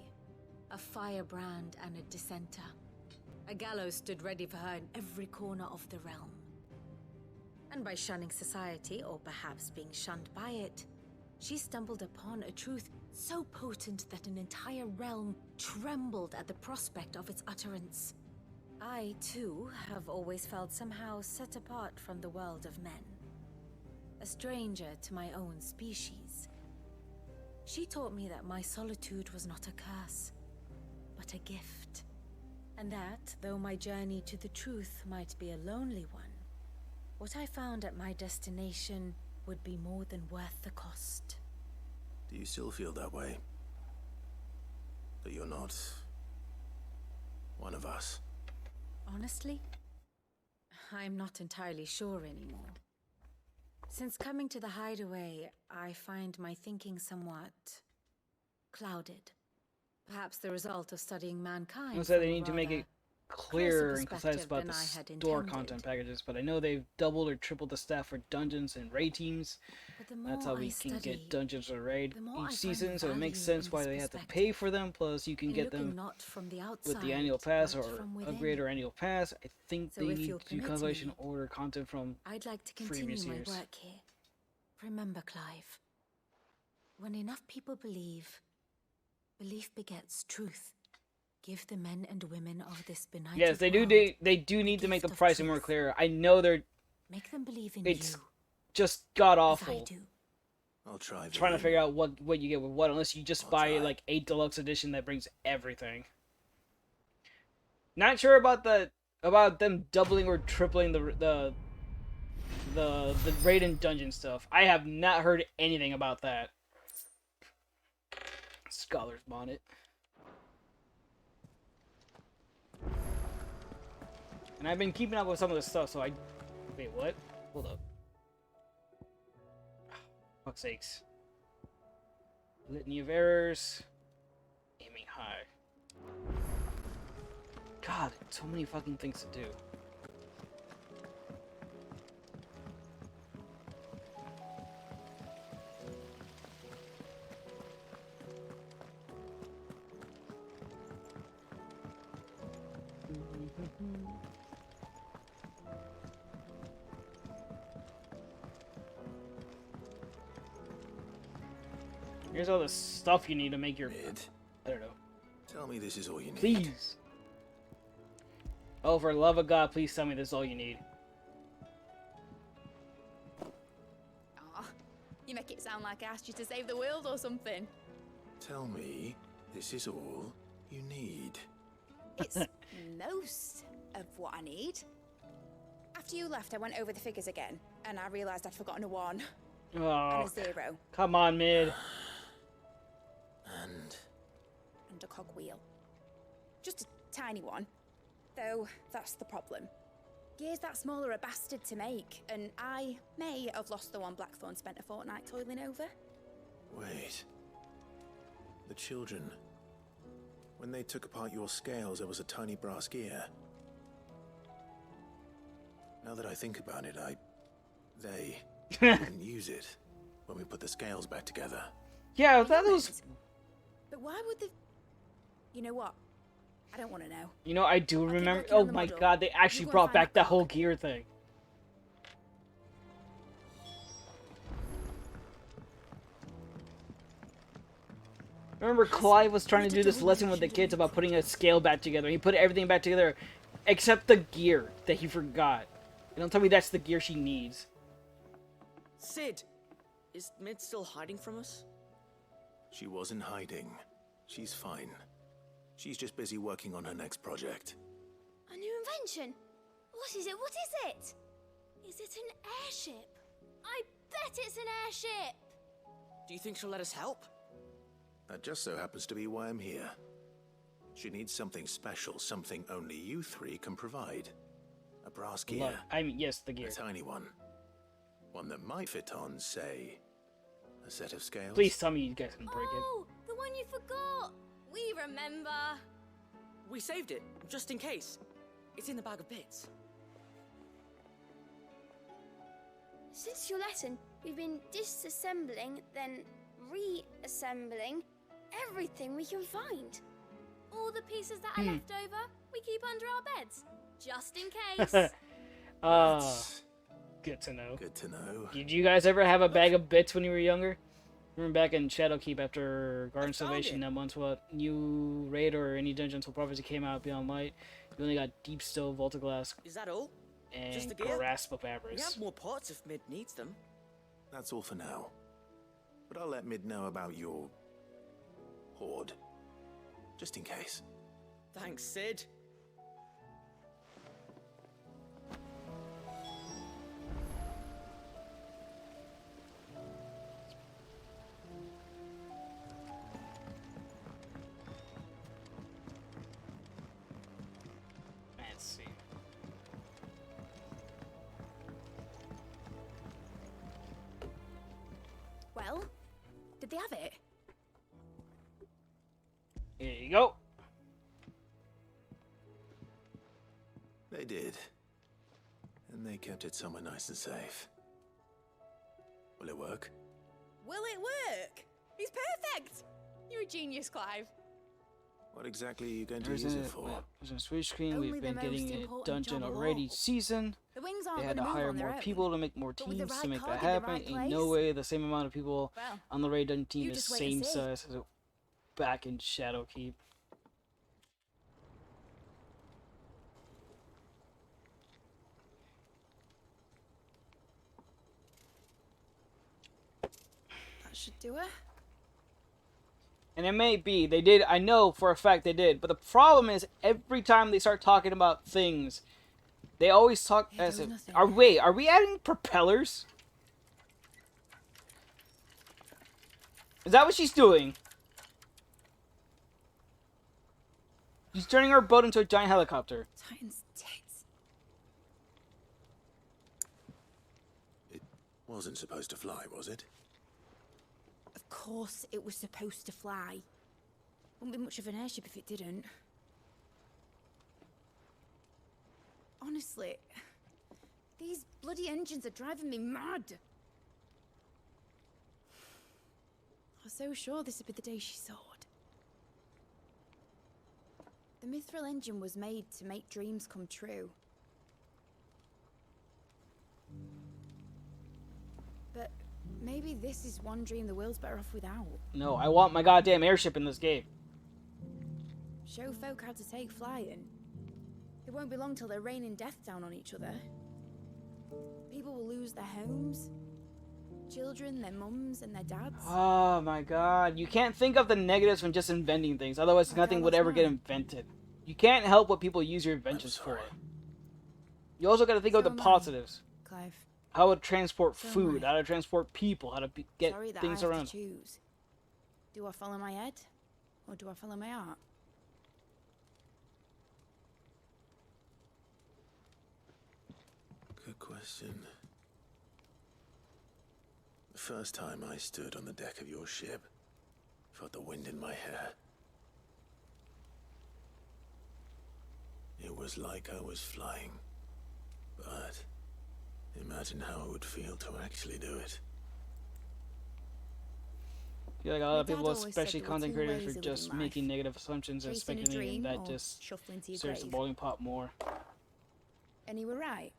Speaker 6: A firebrand and a dissenter. A gallows stood ready for her in every corner of the realm. And by shunning society, or perhaps being shunned by it, she stumbled upon a truth so potent that an entire realm trembled at the prospect of its utterance. I, too, have always felt somehow set apart from the world of men. A stranger to my own species. She taught me that my solitude was not a curse, but a gift. And that, though my journey to the truth might be a lonely one, what I found at my destination would be more than worth the cost.
Speaker 2: Do you still feel that way? That you're not one of us?
Speaker 6: Honestly, I'm not entirely sure anymore. Since coming to the hideaway, I find my thinking somewhat clouded. Perhaps the result of studying mankind.
Speaker 1: I said they
Speaker 6: from a
Speaker 1: need to make
Speaker 6: rather
Speaker 1: it clearer and
Speaker 6: perspective
Speaker 1: concise about
Speaker 6: than
Speaker 1: the
Speaker 6: I had
Speaker 1: store
Speaker 6: intended.
Speaker 1: content packages, but I know they've doubled or tripled the staff for dungeons and raid teams.
Speaker 6: But the more
Speaker 1: That's how we
Speaker 6: I
Speaker 1: can
Speaker 6: study,
Speaker 1: get dungeons or raid
Speaker 6: the more I
Speaker 1: each
Speaker 6: find
Speaker 1: season, so it makes
Speaker 6: value
Speaker 1: sense
Speaker 6: in
Speaker 1: why
Speaker 6: this
Speaker 1: they have to pay
Speaker 6: perspective.
Speaker 1: for them, plus you can
Speaker 6: in
Speaker 1: get
Speaker 6: looking
Speaker 1: them
Speaker 6: not from the outside,
Speaker 1: with the annual pass
Speaker 6: but
Speaker 1: or
Speaker 6: from within.
Speaker 1: upgrade or annual pass. I think
Speaker 6: So
Speaker 1: they
Speaker 6: if
Speaker 1: need
Speaker 6: you'll
Speaker 1: to do
Speaker 6: permit
Speaker 1: consolation
Speaker 6: me,
Speaker 1: order content from
Speaker 6: I'd like to continue
Speaker 1: previous
Speaker 6: my
Speaker 1: years.
Speaker 6: work here. Remember, Clive, when enough people believe, belief begets truth. Give the men and women of this benighted
Speaker 1: Yes, they do.
Speaker 6: world
Speaker 1: They do need to make the
Speaker 6: gift of
Speaker 1: pricing more
Speaker 6: truth.
Speaker 1: clear. I know they're
Speaker 6: Make them believe in
Speaker 1: It's
Speaker 6: you,
Speaker 1: just god
Speaker 6: as I
Speaker 1: awful.
Speaker 6: do.
Speaker 2: I'll try.
Speaker 1: Trying to
Speaker 2: Vivian.
Speaker 1: figure out what you get with what, unless you just
Speaker 2: I'll
Speaker 1: buy
Speaker 2: try.
Speaker 1: like a deluxe edition that brings everything. Not sure about them doubling or tripling the raid and dungeon stuff. I have not heard anything about that. Scholar's bonnet. And I've been keeping up with some of this stuff, so I... Wait, what? Hold up. Fuck's sakes. Litany of errors. Aiming high. God, so many fucking things to do. Here's all the stuff you need to make your...
Speaker 2: Mid,
Speaker 1: I don't know.
Speaker 2: tell me this is all you need.
Speaker 1: Please. Oh, for the love of God, please tell me this is all you need.
Speaker 7: Aw, you make it sound like I asked you to save the world or something.
Speaker 2: Tell me this is all you need.
Speaker 7: It's most of what I need. After you left, I went over the figures again, and I realised I'd forgotten a 1 and
Speaker 1: Oh,
Speaker 7: a 0
Speaker 1: come on, Mid.
Speaker 7: and a cogwheel. Just a tiny one, though that's the problem. Gears that small are a bastard to make, and I may have lost the one Blackthorn spent a fortnight toiling over.
Speaker 2: Wait. The children. When they took apart your scales, there was a tiny brass gear. Now that I think about it, they didn't use it when we put the scales back together.
Speaker 1: Yeah, that was...
Speaker 7: But why would they... You know what? I don't want to know.
Speaker 1: You know, I do
Speaker 7: keep
Speaker 1: remember...
Speaker 7: working on
Speaker 1: Oh
Speaker 7: the
Speaker 1: my
Speaker 7: model.
Speaker 1: god, they
Speaker 7: You
Speaker 1: actually
Speaker 7: go and
Speaker 1: brought
Speaker 7: find
Speaker 1: back
Speaker 7: that
Speaker 1: that whole
Speaker 7: clock.
Speaker 1: gear thing. Remember, Clive was trying to do this lesson with the kids about putting a scale back together. He put everything back together, except the gear that he forgot. And don't tell me that's the gear she needs.
Speaker 8: Sid, is Mid still hiding from us?
Speaker 2: She wasn't hiding. She's fine. She's just busy working on her next project.
Speaker 4: A new invention? What is it? What is it? Is it an airship? I bet it's an airship!
Speaker 8: Do you think she'll let us help?
Speaker 2: That just so happens to be why I'm here. She needs something special, something only you three can provide. A brass gear.
Speaker 1: Look, I mean, yes, the gear.
Speaker 2: A tiny one. One that might fit on, say, a set of scales.
Speaker 1: Please tell me you guys can break it.
Speaker 4: Oh, the one you forgot! We remember!
Speaker 8: We saved it, just in case. It's in the bag of bits.
Speaker 4: Since your lesson, we've been disassembling, then reassembling everything we can find. All the pieces that are left over, we keep under our beds, just in case.
Speaker 1: Good to know.
Speaker 2: Good to know.
Speaker 1: Did you guys ever have a bag of bits when you were younger? Remember back in Shadowkeep after Garden Salvation, that once what new raid or any Dungeons or Prophecy came out Beyond Light, you only got Deep Still, Volta Glass,
Speaker 8: Is that all? Just the
Speaker 1: and
Speaker 8: gear?
Speaker 1: Grasp of
Speaker 8: We
Speaker 1: Avarice.
Speaker 8: have more parts if Mid needs them.
Speaker 2: That's all for now. But I'll let Mid know about your hoard. Just in case.
Speaker 8: Thanks, Sid.
Speaker 1: Let's see.
Speaker 7: Well, did they have it?
Speaker 1: Here you go.
Speaker 2: They did. And they kept it somewhere nice and safe. Will it work?
Speaker 7: Will it work? It's perfect! You're a genius, Clive.
Speaker 2: What exactly are you going to
Speaker 1: There's
Speaker 2: use
Speaker 1: a,
Speaker 2: it for?
Speaker 1: there's a Switch screen.
Speaker 7: Only
Speaker 1: We've
Speaker 7: the
Speaker 1: been getting
Speaker 7: most
Speaker 1: a
Speaker 7: important
Speaker 1: dungeon
Speaker 7: job of
Speaker 1: already
Speaker 7: all.
Speaker 1: season.
Speaker 7: The wings
Speaker 1: They
Speaker 7: aren't
Speaker 1: had
Speaker 7: going
Speaker 1: to
Speaker 7: to move
Speaker 1: hire
Speaker 7: on their
Speaker 1: more
Speaker 7: own.
Speaker 1: people to make more
Speaker 7: But with the
Speaker 1: teams to
Speaker 7: right
Speaker 1: make that
Speaker 7: cog in the
Speaker 1: happen.
Speaker 7: right
Speaker 1: Ain't no
Speaker 7: place.
Speaker 1: way the same amount of people
Speaker 7: Well,
Speaker 1: on the raid dungeon team
Speaker 7: you
Speaker 1: is
Speaker 7: just wait
Speaker 1: same
Speaker 7: and see.
Speaker 1: size as back in Shadowkeep.
Speaker 7: that should do it.
Speaker 1: And it may be, they did, I know for a fact they did, but the problem is every time they start talking about things, they always talk
Speaker 7: Here
Speaker 1: as
Speaker 7: goes
Speaker 1: if,
Speaker 7: nothing.
Speaker 1: are we adding propellers? Is that what she's doing? She's turning her boat into a giant helicopter.
Speaker 7: Titan's tits.
Speaker 2: It wasn't supposed to fly, was it?
Speaker 7: Of course it was supposed to fly. Wouldn't be much of an airship if it didn't. Honestly, these bloody engines are driving me mad. I was so sure this would be the day she soared. The Mithril engine was made to make dreams come true. But maybe this is one dream the world's better off without.
Speaker 1: No, I want my goddamn airship in this game.
Speaker 7: Show folk how to take flying. It won't be long till they're raining death down on each other. People will lose their homes. Children, their mums and their dads.
Speaker 1: Oh my god. You can't think of the negatives when just inventing things, otherwise
Speaker 7: My
Speaker 1: nothing
Speaker 7: God,
Speaker 1: would
Speaker 7: that's
Speaker 1: ever get
Speaker 7: mine.
Speaker 1: invented. You can't help what people use your inventions for.
Speaker 2: sorry.
Speaker 1: You also gotta think of
Speaker 7: So
Speaker 1: the
Speaker 7: am I.
Speaker 1: positives.
Speaker 7: Clive,
Speaker 1: How to transport
Speaker 7: So am
Speaker 1: food,
Speaker 7: I.
Speaker 1: how to transport people, how to get
Speaker 7: sorry that
Speaker 1: things
Speaker 7: I have
Speaker 1: around.
Speaker 7: to choose. Do I follow my head? Or do I follow my heart?
Speaker 2: Good question. The first time I stood on the deck of your ship, felt the wind in my hair. It was like I was flying, but Imagine how it would feel to actually do it.
Speaker 1: I feel like a lot
Speaker 7: My
Speaker 1: of
Speaker 7: dad
Speaker 1: people,
Speaker 7: always said
Speaker 1: especially
Speaker 7: there were
Speaker 1: content
Speaker 7: two
Speaker 1: creators,
Speaker 7: ways
Speaker 1: are
Speaker 7: of
Speaker 1: just
Speaker 7: living
Speaker 1: making
Speaker 7: life.
Speaker 1: negative assumptions and
Speaker 7: Chasing a
Speaker 1: speculating, and
Speaker 7: dream
Speaker 1: that
Speaker 7: or
Speaker 1: just
Speaker 7: shuffling to your
Speaker 1: serves the
Speaker 7: grave.
Speaker 1: boiling pot more.
Speaker 7: And he were right.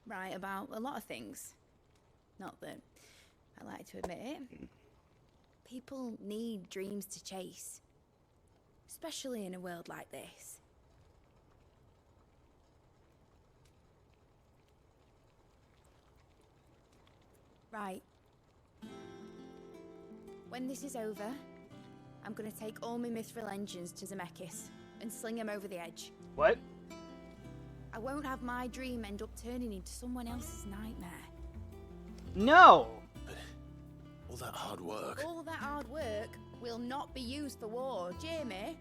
Speaker 7: Right about a lot of things. Not that I like to admit it. People need dreams to chase. Especially in a world like this. Right. When this is over, I'm gonna take all my mithril engines to Zemeckis and sling them over the edge.
Speaker 1: What?
Speaker 7: I won't have my dream end up turning into someone else's nightmare.
Speaker 1: No!
Speaker 2: All that hard work.
Speaker 7: All that hard work will not be used for war, Jamie.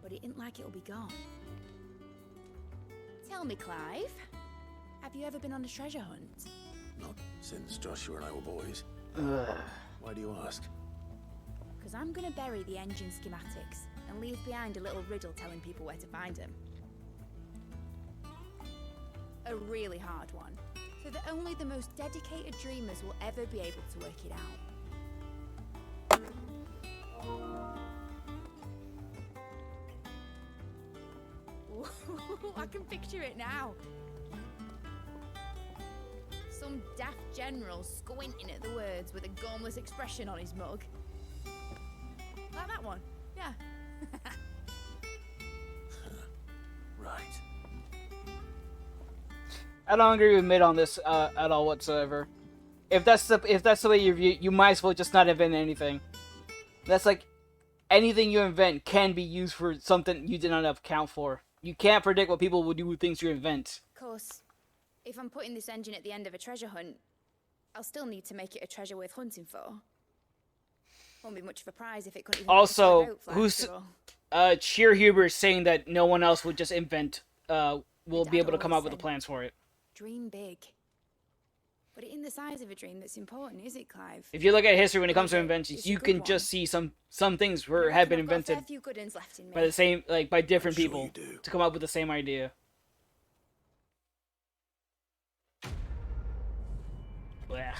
Speaker 7: But it isn't like it'll be gone. Tell me, Clive, have you ever been on a treasure hunt?
Speaker 2: Not since Joshua and I were boys.
Speaker 1: Ugh.
Speaker 2: Why do you ask?
Speaker 7: Because I'm gonna bury the engine schematics and leave behind a little riddle telling people where to find them. A really hard one, so that only the most dedicated dreamers will ever be able to work it out. Ooh, I can picture it now. Some daft general squinting at the words with a gormless expression on his mug. Like that one, yeah.
Speaker 2: Right.
Speaker 1: I don't agree with Mid on this at all whatsoever. If that's the way you view, you might as well just not invent anything. That's like anything you invent can be used for something you did not account for. You can't predict what people will do with things you invent.
Speaker 7: Of course, if I'm putting this engine at the end of a treasure hunt, I'll still need to make it a treasure worth hunting for. Won't be much of a prize if it couldn't even
Speaker 1: Also,
Speaker 7: make a boat fly
Speaker 1: who's
Speaker 7: after all.
Speaker 1: Cheer Huber is saying that no one else would just invent will be
Speaker 7: Dad
Speaker 1: able to come
Speaker 7: always
Speaker 1: up with the
Speaker 7: said,
Speaker 1: plans for it.
Speaker 7: Dream big. But it ain't the size of a dream that's important, is it, Clive?
Speaker 1: If you look at history when it comes to
Speaker 7: Okay,
Speaker 1: inventions,
Speaker 7: it's a
Speaker 1: you
Speaker 7: good
Speaker 1: can
Speaker 7: one.
Speaker 1: just see some things
Speaker 7: I
Speaker 1: were
Speaker 7: reckon
Speaker 1: have been
Speaker 7: I've got a fair
Speaker 1: invented
Speaker 7: few good uns left in me.
Speaker 1: by the same by different
Speaker 2: I'm sure
Speaker 1: people
Speaker 2: you do.
Speaker 1: to come up with the same idea. Blech.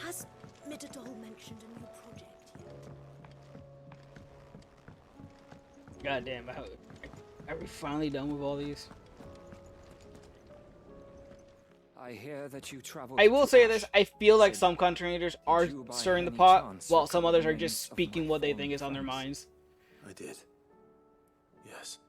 Speaker 9: Has Midadol mentioned a new project yet?
Speaker 1: God damn, are we finally done with all these?
Speaker 10: I hear that you travel.
Speaker 1: I will say this, I feel like some content creators are
Speaker 10: you by
Speaker 1: stirring the
Speaker 10: any
Speaker 1: pot,
Speaker 10: chance
Speaker 1: while some
Speaker 10: recover
Speaker 1: others are
Speaker 10: remains
Speaker 1: just
Speaker 10: of
Speaker 1: speaking
Speaker 10: my
Speaker 1: what they
Speaker 10: fallen
Speaker 1: think is on their
Speaker 10: friends?
Speaker 1: minds.
Speaker 2: I did. Yes.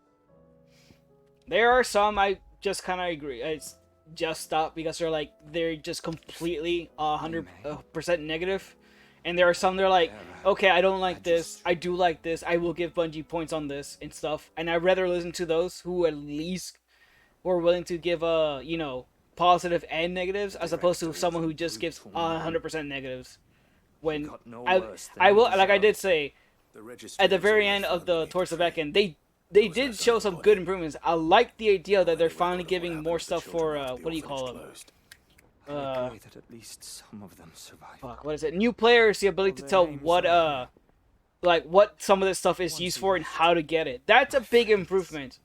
Speaker 1: There are some I just kind of agree. It's just stop because they're just completely 100% negative, and there are some they're like, okay, I don't like this, I do like this, I will give Bungie points on this and stuff, and I'd rather listen to those who at least were willing to give positive and negatives as opposed to someone who just gives 100% negatives. When
Speaker 10: got no
Speaker 1: I
Speaker 10: worse than
Speaker 1: I
Speaker 10: you
Speaker 1: will like I
Speaker 10: deserve.
Speaker 1: did say
Speaker 2: The registry
Speaker 1: at the
Speaker 2: was
Speaker 1: very
Speaker 2: always
Speaker 1: end of
Speaker 2: found
Speaker 1: the
Speaker 2: beneath
Speaker 1: towards the
Speaker 2: tree.
Speaker 1: back end, they
Speaker 2: There was no
Speaker 1: did
Speaker 2: sign
Speaker 1: show
Speaker 2: of
Speaker 1: some
Speaker 2: body.
Speaker 1: good improvements. I like the idea that they're
Speaker 2: Any
Speaker 1: finally
Speaker 2: record of what
Speaker 1: giving
Speaker 2: happened
Speaker 1: more
Speaker 2: to the
Speaker 1: stuff
Speaker 2: children
Speaker 1: for
Speaker 2: after the
Speaker 1: what do you call
Speaker 2: orphanage
Speaker 1: them?
Speaker 2: closed?
Speaker 10: I pray that at least some of them survive.
Speaker 1: Fuck, what is it? New players the ability to
Speaker 10: Well,
Speaker 1: tell
Speaker 10: their names
Speaker 1: what
Speaker 10: are
Speaker 1: like what some of this stuff is
Speaker 10: Once
Speaker 1: used
Speaker 10: you
Speaker 1: for and
Speaker 10: rest,
Speaker 1: how to get it. That's a
Speaker 10: my
Speaker 1: big
Speaker 10: friends.
Speaker 1: improvement.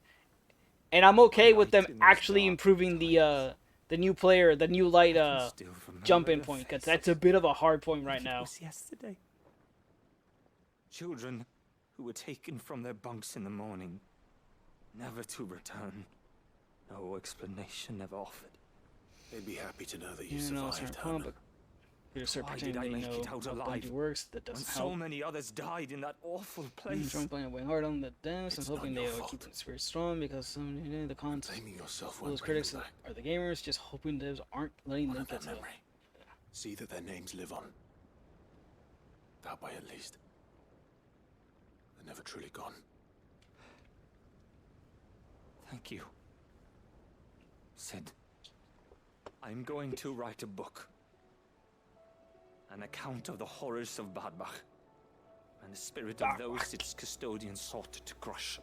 Speaker 1: And I'm okay with them
Speaker 10: Light in these
Speaker 1: actually
Speaker 10: dark
Speaker 1: improving
Speaker 10: times.
Speaker 1: the new player, the new light
Speaker 10: I can still remember
Speaker 1: jump in
Speaker 10: their
Speaker 1: point, because
Speaker 10: faces.
Speaker 1: that's a bit of a hard point right
Speaker 10: It
Speaker 1: now.
Speaker 10: was yesterday. Children who were taken from their bunks in the morning, never to return. No explanation ever offered.
Speaker 2: They'd be happy to know that you
Speaker 1: You know, it's
Speaker 2: survived,
Speaker 1: our
Speaker 2: Hannah.
Speaker 1: pump, but you're
Speaker 10: Why
Speaker 1: pretending
Speaker 10: did I
Speaker 1: to
Speaker 10: make
Speaker 1: know
Speaker 10: it out
Speaker 1: how
Speaker 10: alive?
Speaker 1: Bungie works. That
Speaker 10: When
Speaker 1: doesn't
Speaker 10: so
Speaker 1: help.
Speaker 10: many others died in that awful place.
Speaker 1: I'm playing way hard on the dance. I'm
Speaker 2: It's
Speaker 1: hoping
Speaker 2: not
Speaker 1: they
Speaker 2: your
Speaker 1: will
Speaker 2: fault.
Speaker 1: keep the spirit strong because some the cons.
Speaker 2: Blaming yourself
Speaker 1: Those
Speaker 2: won't bring
Speaker 1: critics
Speaker 2: them back.
Speaker 1: are the gamers, just hoping devs aren't letting them
Speaker 2: Honor their
Speaker 1: get to it.
Speaker 2: memory. See that their names live on. That way, at least. They're never truly gone.
Speaker 10: Thank you. Sid, I'm going to write a book. An account of the horrors of Badbach and the spirit of those its custodians sought to crush.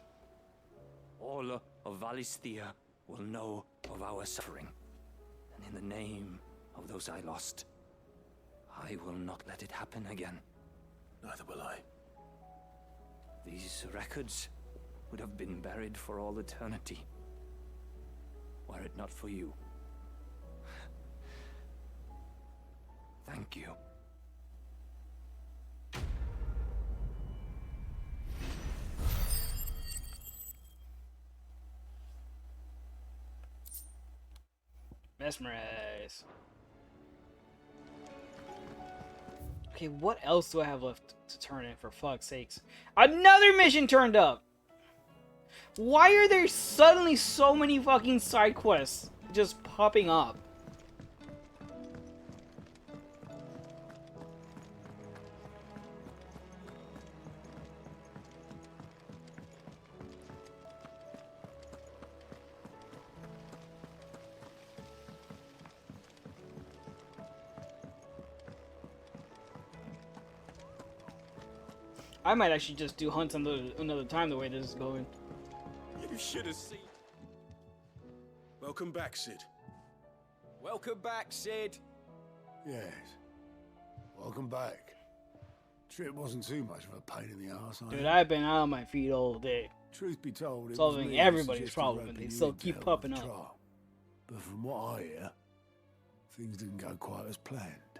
Speaker 10: All of Valisthea will know of our suffering. And in the name of those I lost, I will not let it happen again.
Speaker 2: Neither will I.
Speaker 10: These records would have been buried for all eternity, were it not for you. Thank you.
Speaker 1: Mesmerize. Okay, what else do I have left to turn in, for fuck's sakes? Another mission turned up! Why are there suddenly so many fucking side quests just popping up? I might actually just do hunts another time the way this is going.
Speaker 3: You should have seen. Welcome back, Sid.
Speaker 11: Welcome back, Sid.
Speaker 12: Yes. Welcome back. Trip wasn't too much of a pain in the arse,
Speaker 1: Dude, I've been out on my feet all day.
Speaker 12: Truth be told, it
Speaker 1: solving
Speaker 12: was me
Speaker 1: everybody's
Speaker 12: who suggested
Speaker 1: problem, and
Speaker 12: roping
Speaker 1: they
Speaker 12: you
Speaker 1: still
Speaker 12: in to
Speaker 1: keep
Speaker 12: help
Speaker 1: popping
Speaker 12: with the
Speaker 1: up.
Speaker 12: trial. But from what I hear, things didn't go quite as planned.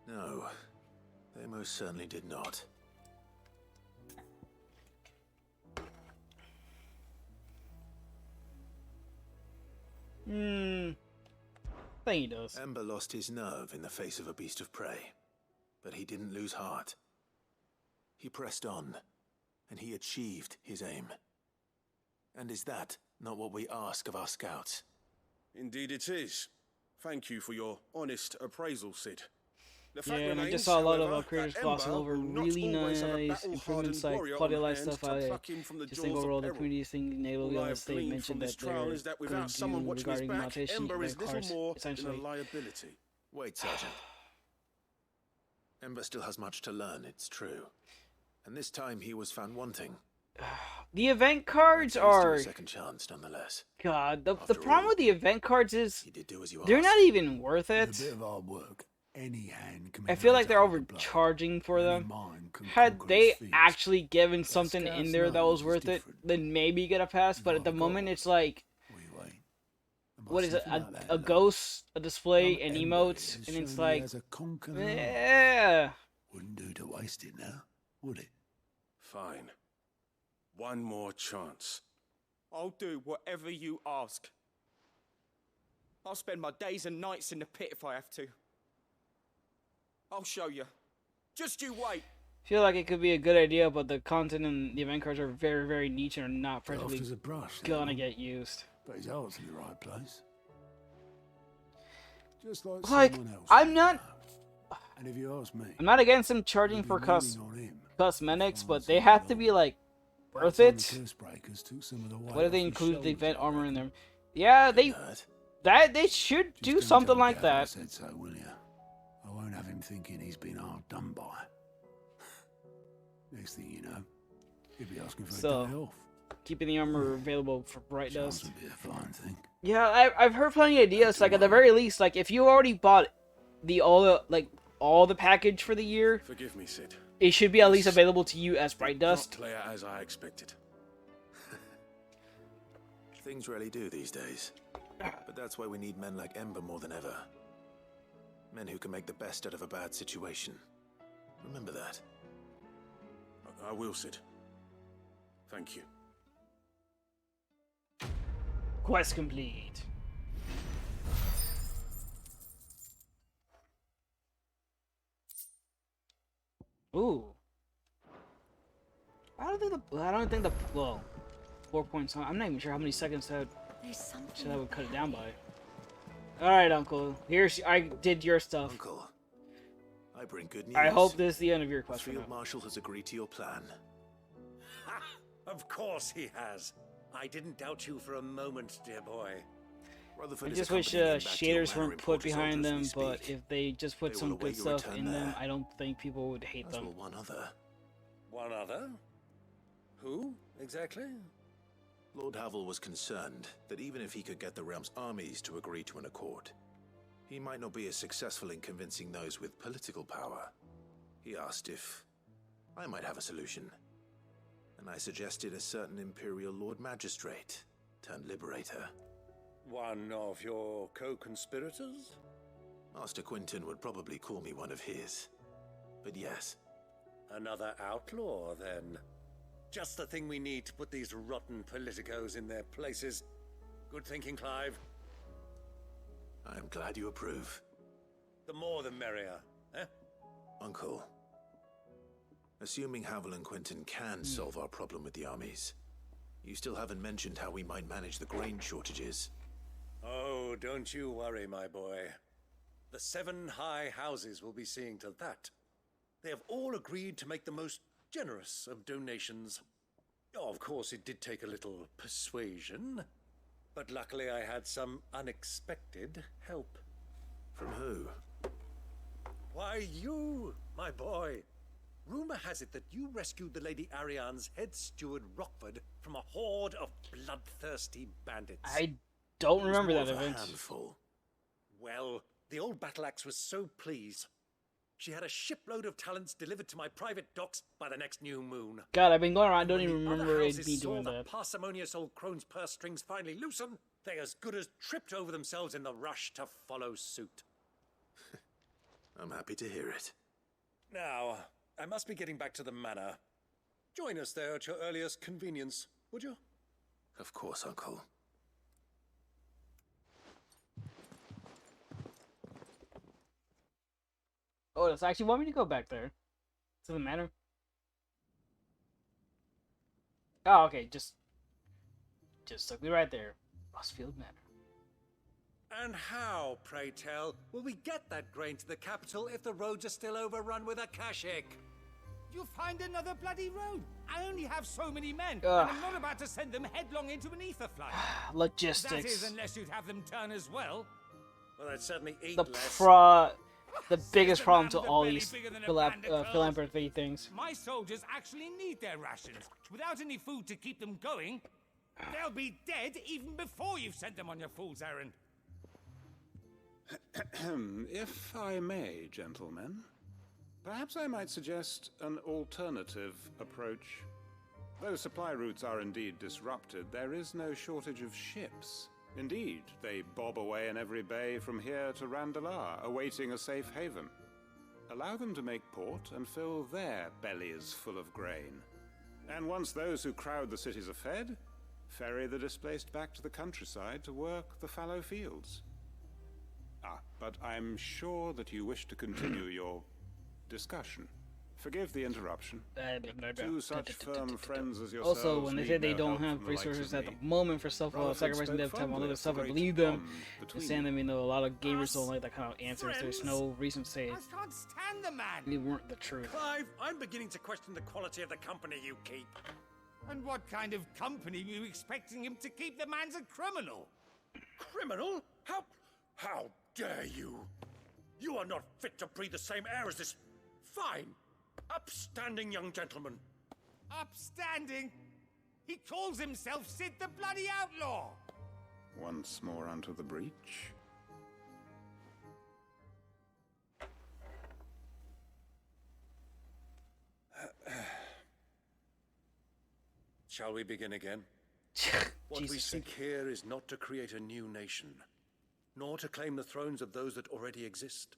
Speaker 2: No, they most certainly did not.
Speaker 1: I think he does.
Speaker 2: Ember lost his nerve in the face of a beast of prey, but he didn't lose heart. He pressed on, and he achieved his aim. And is that not what we ask of our scouts?
Speaker 3: Indeed it is. Thank you for your honest appraisal, Sid. The fact
Speaker 1: Yeah, and I
Speaker 3: remains,
Speaker 1: just saw a lot
Speaker 3: however,
Speaker 1: of creators
Speaker 3: that
Speaker 1: glossing
Speaker 3: Ember
Speaker 1: over
Speaker 3: will not
Speaker 1: really
Speaker 3: always have a
Speaker 1: nice improvements
Speaker 3: battle-hardened
Speaker 1: like
Speaker 3: warrior
Speaker 1: quality of
Speaker 3: on
Speaker 1: life
Speaker 3: hand
Speaker 1: stuff.
Speaker 3: to
Speaker 1: I
Speaker 3: pluck him from the
Speaker 1: just
Speaker 3: jaws
Speaker 1: think
Speaker 3: of
Speaker 1: overall the
Speaker 3: peril.
Speaker 1: community thing Naval
Speaker 3: All I
Speaker 1: Yellow
Speaker 3: have
Speaker 1: State
Speaker 3: gleaned
Speaker 1: mentioned
Speaker 3: from this
Speaker 1: that
Speaker 3: trial
Speaker 1: they're
Speaker 3: is that
Speaker 1: going
Speaker 3: without
Speaker 1: to
Speaker 3: someone
Speaker 1: do
Speaker 3: watching his
Speaker 1: regarding
Speaker 3: back,
Speaker 1: mutation
Speaker 3: Ember is little
Speaker 1: cards,
Speaker 3: more than a
Speaker 1: essentially.
Speaker 3: liability.
Speaker 2: Wait, Sergeant. Ember still has much to learn, it's true. And this time he was found wanting.
Speaker 1: The event cards
Speaker 2: That leads to
Speaker 1: are...
Speaker 2: a second chance, nonetheless.
Speaker 1: God, the
Speaker 2: After
Speaker 1: problem
Speaker 2: all,
Speaker 1: with the event cards is
Speaker 2: He did do as you
Speaker 1: they're
Speaker 2: asked.
Speaker 1: not even worth
Speaker 12: With a
Speaker 1: it.
Speaker 12: bit of hard work, any hand can be
Speaker 1: I feel
Speaker 12: made
Speaker 1: like
Speaker 12: to
Speaker 1: they're
Speaker 12: hold the blow.
Speaker 1: overcharging for
Speaker 12: Any
Speaker 1: them.
Speaker 12: mind can
Speaker 1: Had
Speaker 12: conquer
Speaker 1: they
Speaker 12: its fears.
Speaker 1: actually given
Speaker 12: But
Speaker 1: something in
Speaker 12: scouts
Speaker 1: there that
Speaker 12: know
Speaker 1: was
Speaker 12: this is
Speaker 1: worth it,
Speaker 12: different.
Speaker 1: then maybe get a pass. But at the
Speaker 12: You've
Speaker 1: moment,
Speaker 12: got
Speaker 1: it's like,
Speaker 12: We wait. Am I
Speaker 1: what is it?
Speaker 12: sniffing out that
Speaker 1: A
Speaker 12: love?
Speaker 1: ghost, a display,
Speaker 12: Young
Speaker 1: and
Speaker 12: Ember
Speaker 1: emotes,
Speaker 12: has
Speaker 1: and it's
Speaker 12: shown he
Speaker 1: like,
Speaker 12: has a conquering heart.
Speaker 1: yeah.
Speaker 12: Wouldn't do to waste it now, would it?
Speaker 3: Fine. One more chance.
Speaker 11: I'll do whatever you ask. I'll spend my days and nights in the pit if I have to. I'll show you. Just you wait.
Speaker 1: Feel like it could be a good idea, but the content and the event cards are very, very niche and are not
Speaker 12: Soft
Speaker 1: practically
Speaker 12: as a brush. that
Speaker 1: gonna
Speaker 12: one.
Speaker 1: get used.
Speaker 12: But his heart's in the right place. Just like
Speaker 1: Like,
Speaker 12: someone else.
Speaker 1: I'm
Speaker 12: would
Speaker 1: not-
Speaker 12: have. And if you ask me,
Speaker 1: I'm not against them charging
Speaker 12: we'd
Speaker 1: for
Speaker 12: be leaning on him.
Speaker 1: cosmetics,
Speaker 12: Find
Speaker 1: but they
Speaker 12: something
Speaker 1: have to
Speaker 12: along.
Speaker 1: be like worth
Speaker 12: By the time
Speaker 1: it.
Speaker 12: the curse breakers took some of the weight
Speaker 1: What if they
Speaker 12: off his
Speaker 1: included the
Speaker 12: shoulders,
Speaker 1: event
Speaker 12: I
Speaker 1: armor in
Speaker 12: reckon.
Speaker 1: them? Yeah, they
Speaker 2: Nerd.
Speaker 1: they should
Speaker 12: Just
Speaker 1: do
Speaker 12: don't
Speaker 1: something
Speaker 12: tell
Speaker 1: like
Speaker 12: Gavin I
Speaker 1: that.
Speaker 12: said so, will you? I won't have him thinking he's been hard done by. Next thing you know, he'll be asking for
Speaker 1: So,
Speaker 12: a day off.
Speaker 1: Keeping the armor available for bright
Speaker 12: Chance
Speaker 1: dust.
Speaker 12: would be a fine thing.
Speaker 1: Yeah, I've heard plenty of ideas. Like at the very least, like if you already bought all the package for the year,
Speaker 3: Forgive me, Sid.
Speaker 1: it should be at least available to you as bright
Speaker 3: Not
Speaker 1: dust.
Speaker 3: play it as I expected.
Speaker 2: Things really do these days. But that's why we need men like Ember more than ever. Men who can make the best out of a bad situation. Remember that.
Speaker 3: I will, Sid. Thank you.
Speaker 1: Quest complete. Ooh. I don't think the well, 4 points. I'm not even sure how many seconds that
Speaker 9: There's something.
Speaker 1: should I would cut it down by. All right, Uncle. Here's I did your stuff.
Speaker 2: Uncle, I bring good news.
Speaker 1: I hope this is the end of your
Speaker 2: The
Speaker 1: quest. for
Speaker 2: Field
Speaker 1: now.
Speaker 2: Marshal has agreed to your plan.
Speaker 13: Of course he has. I didn't doubt you for a moment, dear boy.
Speaker 2: Rutherford
Speaker 1: I
Speaker 2: is
Speaker 1: just wish
Speaker 2: accompanying him back to your
Speaker 1: shaders
Speaker 2: manor
Speaker 1: weren't
Speaker 2: in
Speaker 1: put
Speaker 2: Port
Speaker 1: behind
Speaker 2: Isolde
Speaker 1: them,
Speaker 2: as we
Speaker 1: but
Speaker 2: speak.
Speaker 1: if they just put
Speaker 2: They
Speaker 1: some
Speaker 2: will
Speaker 1: good
Speaker 2: await your
Speaker 1: stuff
Speaker 2: return
Speaker 1: in them,
Speaker 2: there.
Speaker 1: I don't think people would hate
Speaker 2: As
Speaker 1: them.
Speaker 2: will one other.
Speaker 13: One other? Who, exactly?
Speaker 2: Lord Havel was concerned that even if he could get the realm's armies to agree to an accord, he might not be as successful in convincing those with political power. He asked if I might have a solution, and I suggested a certain Imperial Lord Magistrate turned Liberator.
Speaker 13: One of your co-conspirators?
Speaker 2: Master Quinton would probably call me one of his, but yes.
Speaker 13: Another outlaw, then. Just the thing we need to put these rotten politicos in their places. Good thinking, Clive.
Speaker 2: I am glad you approve.
Speaker 13: The more the merrier, eh?
Speaker 2: Uncle, assuming Havel and Quinton can solve our problem with the armies, you still haven't mentioned how we might manage the grain shortages.
Speaker 13: Oh, don't you worry, my boy. The 7 high houses will be seeing to that. They have all agreed to make the most generous of donations. Oh, of course, it did take a little persuasion, but luckily I had some unexpected help.
Speaker 2: From who?
Speaker 13: Why, you, my boy. Rumor has it that you rescued the Lady Ariane's head steward Rockford from a horde of bloodthirsty bandits.
Speaker 1: I don't remember that event.
Speaker 2: Handful.
Speaker 13: Well, the old battle axe was so pleased. She had a shipload of talents delivered to my private docks by the next new moon.
Speaker 1: God, I've been going around. I don't even
Speaker 13: When the other
Speaker 1: remember it
Speaker 13: houses
Speaker 1: be
Speaker 13: saw
Speaker 1: doing
Speaker 13: the
Speaker 1: that.
Speaker 13: parsimonious old crone's purse strings finally loosen, they as good as tripped over themselves in the rush to follow suit.
Speaker 2: I'm happy to hear it.
Speaker 13: Now, I must be getting back to the manor. Join us there at your earliest convenience, would you?
Speaker 2: Of course, Uncle.
Speaker 1: Oh, does actually want me to go back there? Doesn't matter. Oh, okay. Just took me right there. Rossfield Manor.
Speaker 13: And how, pray tell, will we get that grain to the capital if the roads are still overrun with Akashic?
Speaker 14: You'll find another bloody road. I only have so many men,
Speaker 1: Ugh.
Speaker 14: and I'm not about to send them headlong into an ether flood.
Speaker 1: Logistics.
Speaker 14: That is, unless you'd have them turn as well.
Speaker 13: Well, I'd certainly eat
Speaker 1: The
Speaker 13: less.
Speaker 1: the biggest problem to
Speaker 14: with a
Speaker 1: all
Speaker 14: belly
Speaker 1: these
Speaker 14: bigger than a bandit girl.
Speaker 1: philanthropy things.
Speaker 14: My soldiers actually need their rations. Without any food to keep them going, they'll be dead even before you've sent them on your fool's errand.
Speaker 3: If I may, gentlemen, perhaps I might suggest an alternative approach. Though supply routes are indeed disrupted, there is no shortage of ships. Indeed, they bob away in every bay from here to Randalar, awaiting a safe haven. Allow them to make port and fill their bellies full of grain. And once those who crowd the cities are fed, ferry the displaced back to the countryside to work the fallow fields. But I'm sure that you wish to continue your discussion. Forgive the interruption. Two such firm friends as yourselves.
Speaker 1: Also, when they say they
Speaker 3: need no
Speaker 1: don't
Speaker 3: help
Speaker 1: have
Speaker 3: from the likes
Speaker 1: resources
Speaker 3: of
Speaker 1: at the
Speaker 3: me.
Speaker 1: moment for sacrificing them to have all
Speaker 3: fondly
Speaker 1: other
Speaker 3: of
Speaker 1: stuff,
Speaker 3: the
Speaker 1: I
Speaker 3: great
Speaker 1: believe them.
Speaker 3: bond
Speaker 1: Just
Speaker 3: between
Speaker 1: saying, I
Speaker 3: you.
Speaker 1: mean, a lot of gamers don't like that kind of answers. There's no reason to say
Speaker 14: I can't stand the man.
Speaker 1: they weren't the truth.
Speaker 13: Clive, I'm beginning to question the quality of the company you keep.
Speaker 14: And what kind of company are you expecting him to keep? The man's a criminal.
Speaker 13: Criminal? How dare you? You are not fit to breathe the same air as this fine, upstanding young gentleman.
Speaker 14: Upstanding? He calls himself Sid the Bloody Outlaw.
Speaker 3: Once more onto the breach.
Speaker 13: Shall we begin again? What we seek here is not to create a new nation, nor to claim the thrones of those that already exist.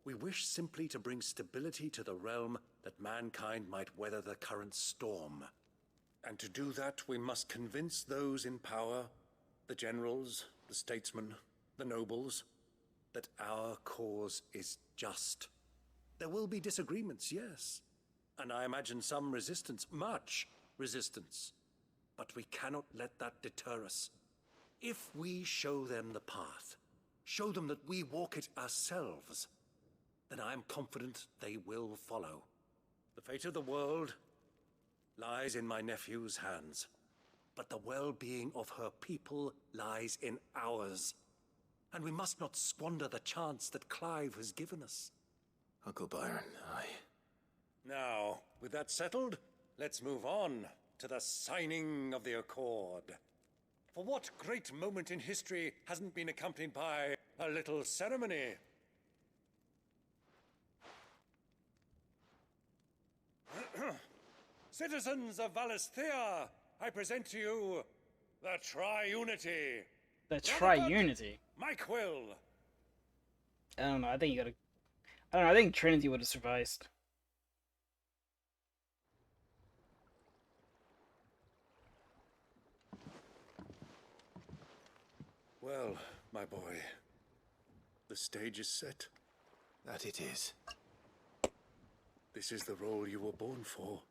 Speaker 13: We wish simply to bring stability to the realm that mankind might weather the current storm. And to do that, we must convince those in power, the generals, the statesmen, the nobles, that our cause is just. There will be disagreements, yes, and I imagine some resistance, much resistance. But we cannot let that deter us. If we show them the path, show them that we walk it ourselves, then I am confident they will follow. The fate of the world lies in my nephew's hands, but the well-being of her people lies in ours. And we must not squander the chance that Clive has given us.
Speaker 2: Uncle Byron,
Speaker 13: Now, with that settled, let's move on to the signing of the Accord. For what great moment in history hasn't been accompanied by a little ceremony? Citizens of Valisthea, I present to you the Triunity.
Speaker 1: The Triunity?
Speaker 13: My quill.
Speaker 1: I don't know. I think you gotta. I don't know. I think Trinity would have survived.
Speaker 13: Well, my boy, the stage is set.
Speaker 2: That it is.
Speaker 13: This is the role you were born for.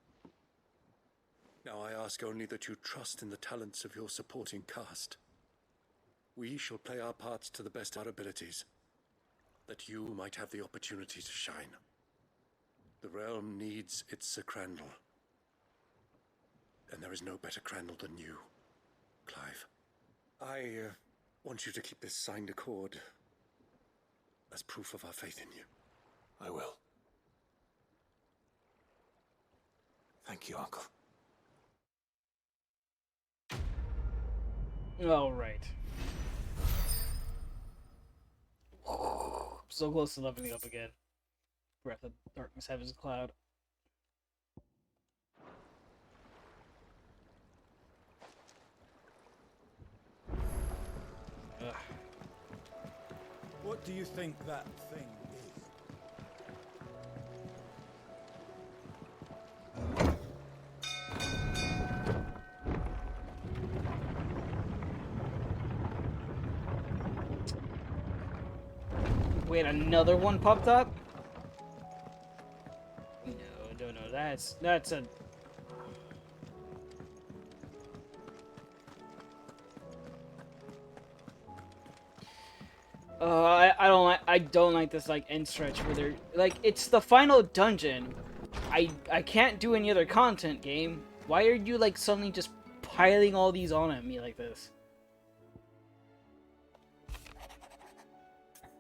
Speaker 13: Now I ask only that you trust in the talents of your supporting cast. We shall play our parts to the best of our abilities, that you might have the opportunity to shine. The realm needs its Sir Crandall. And there is no better Crandall than you, Clive. I want you to keep this signed accord as proof of our faith in you.
Speaker 2: I will. Thank you, Uncle.
Speaker 1: All right. So close to leveling up again. Breath of Darkness, Heaven's Cloud. Ugh.
Speaker 15: What do you think that thing is?
Speaker 1: Wait, another one popped up? No, that's a... I don't like this like end stretch where they're like, it's the final dungeon. I can't do any other content, game. Why are you like suddenly just piling all these on at me like this?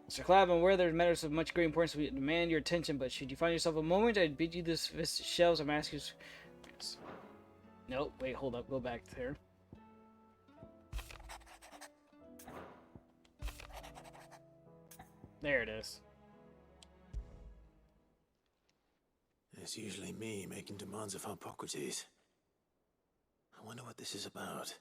Speaker 1: Mr. Clab, I'm aware there's matters of much great importance we demand your attention, but should you find yourself a moment, I'd bid you this visit shelves. I'm asking you. Nope, wait, hold up, go back there. There it is.
Speaker 2: It's usually me making demands of Hippocrates. I wonder what this is about.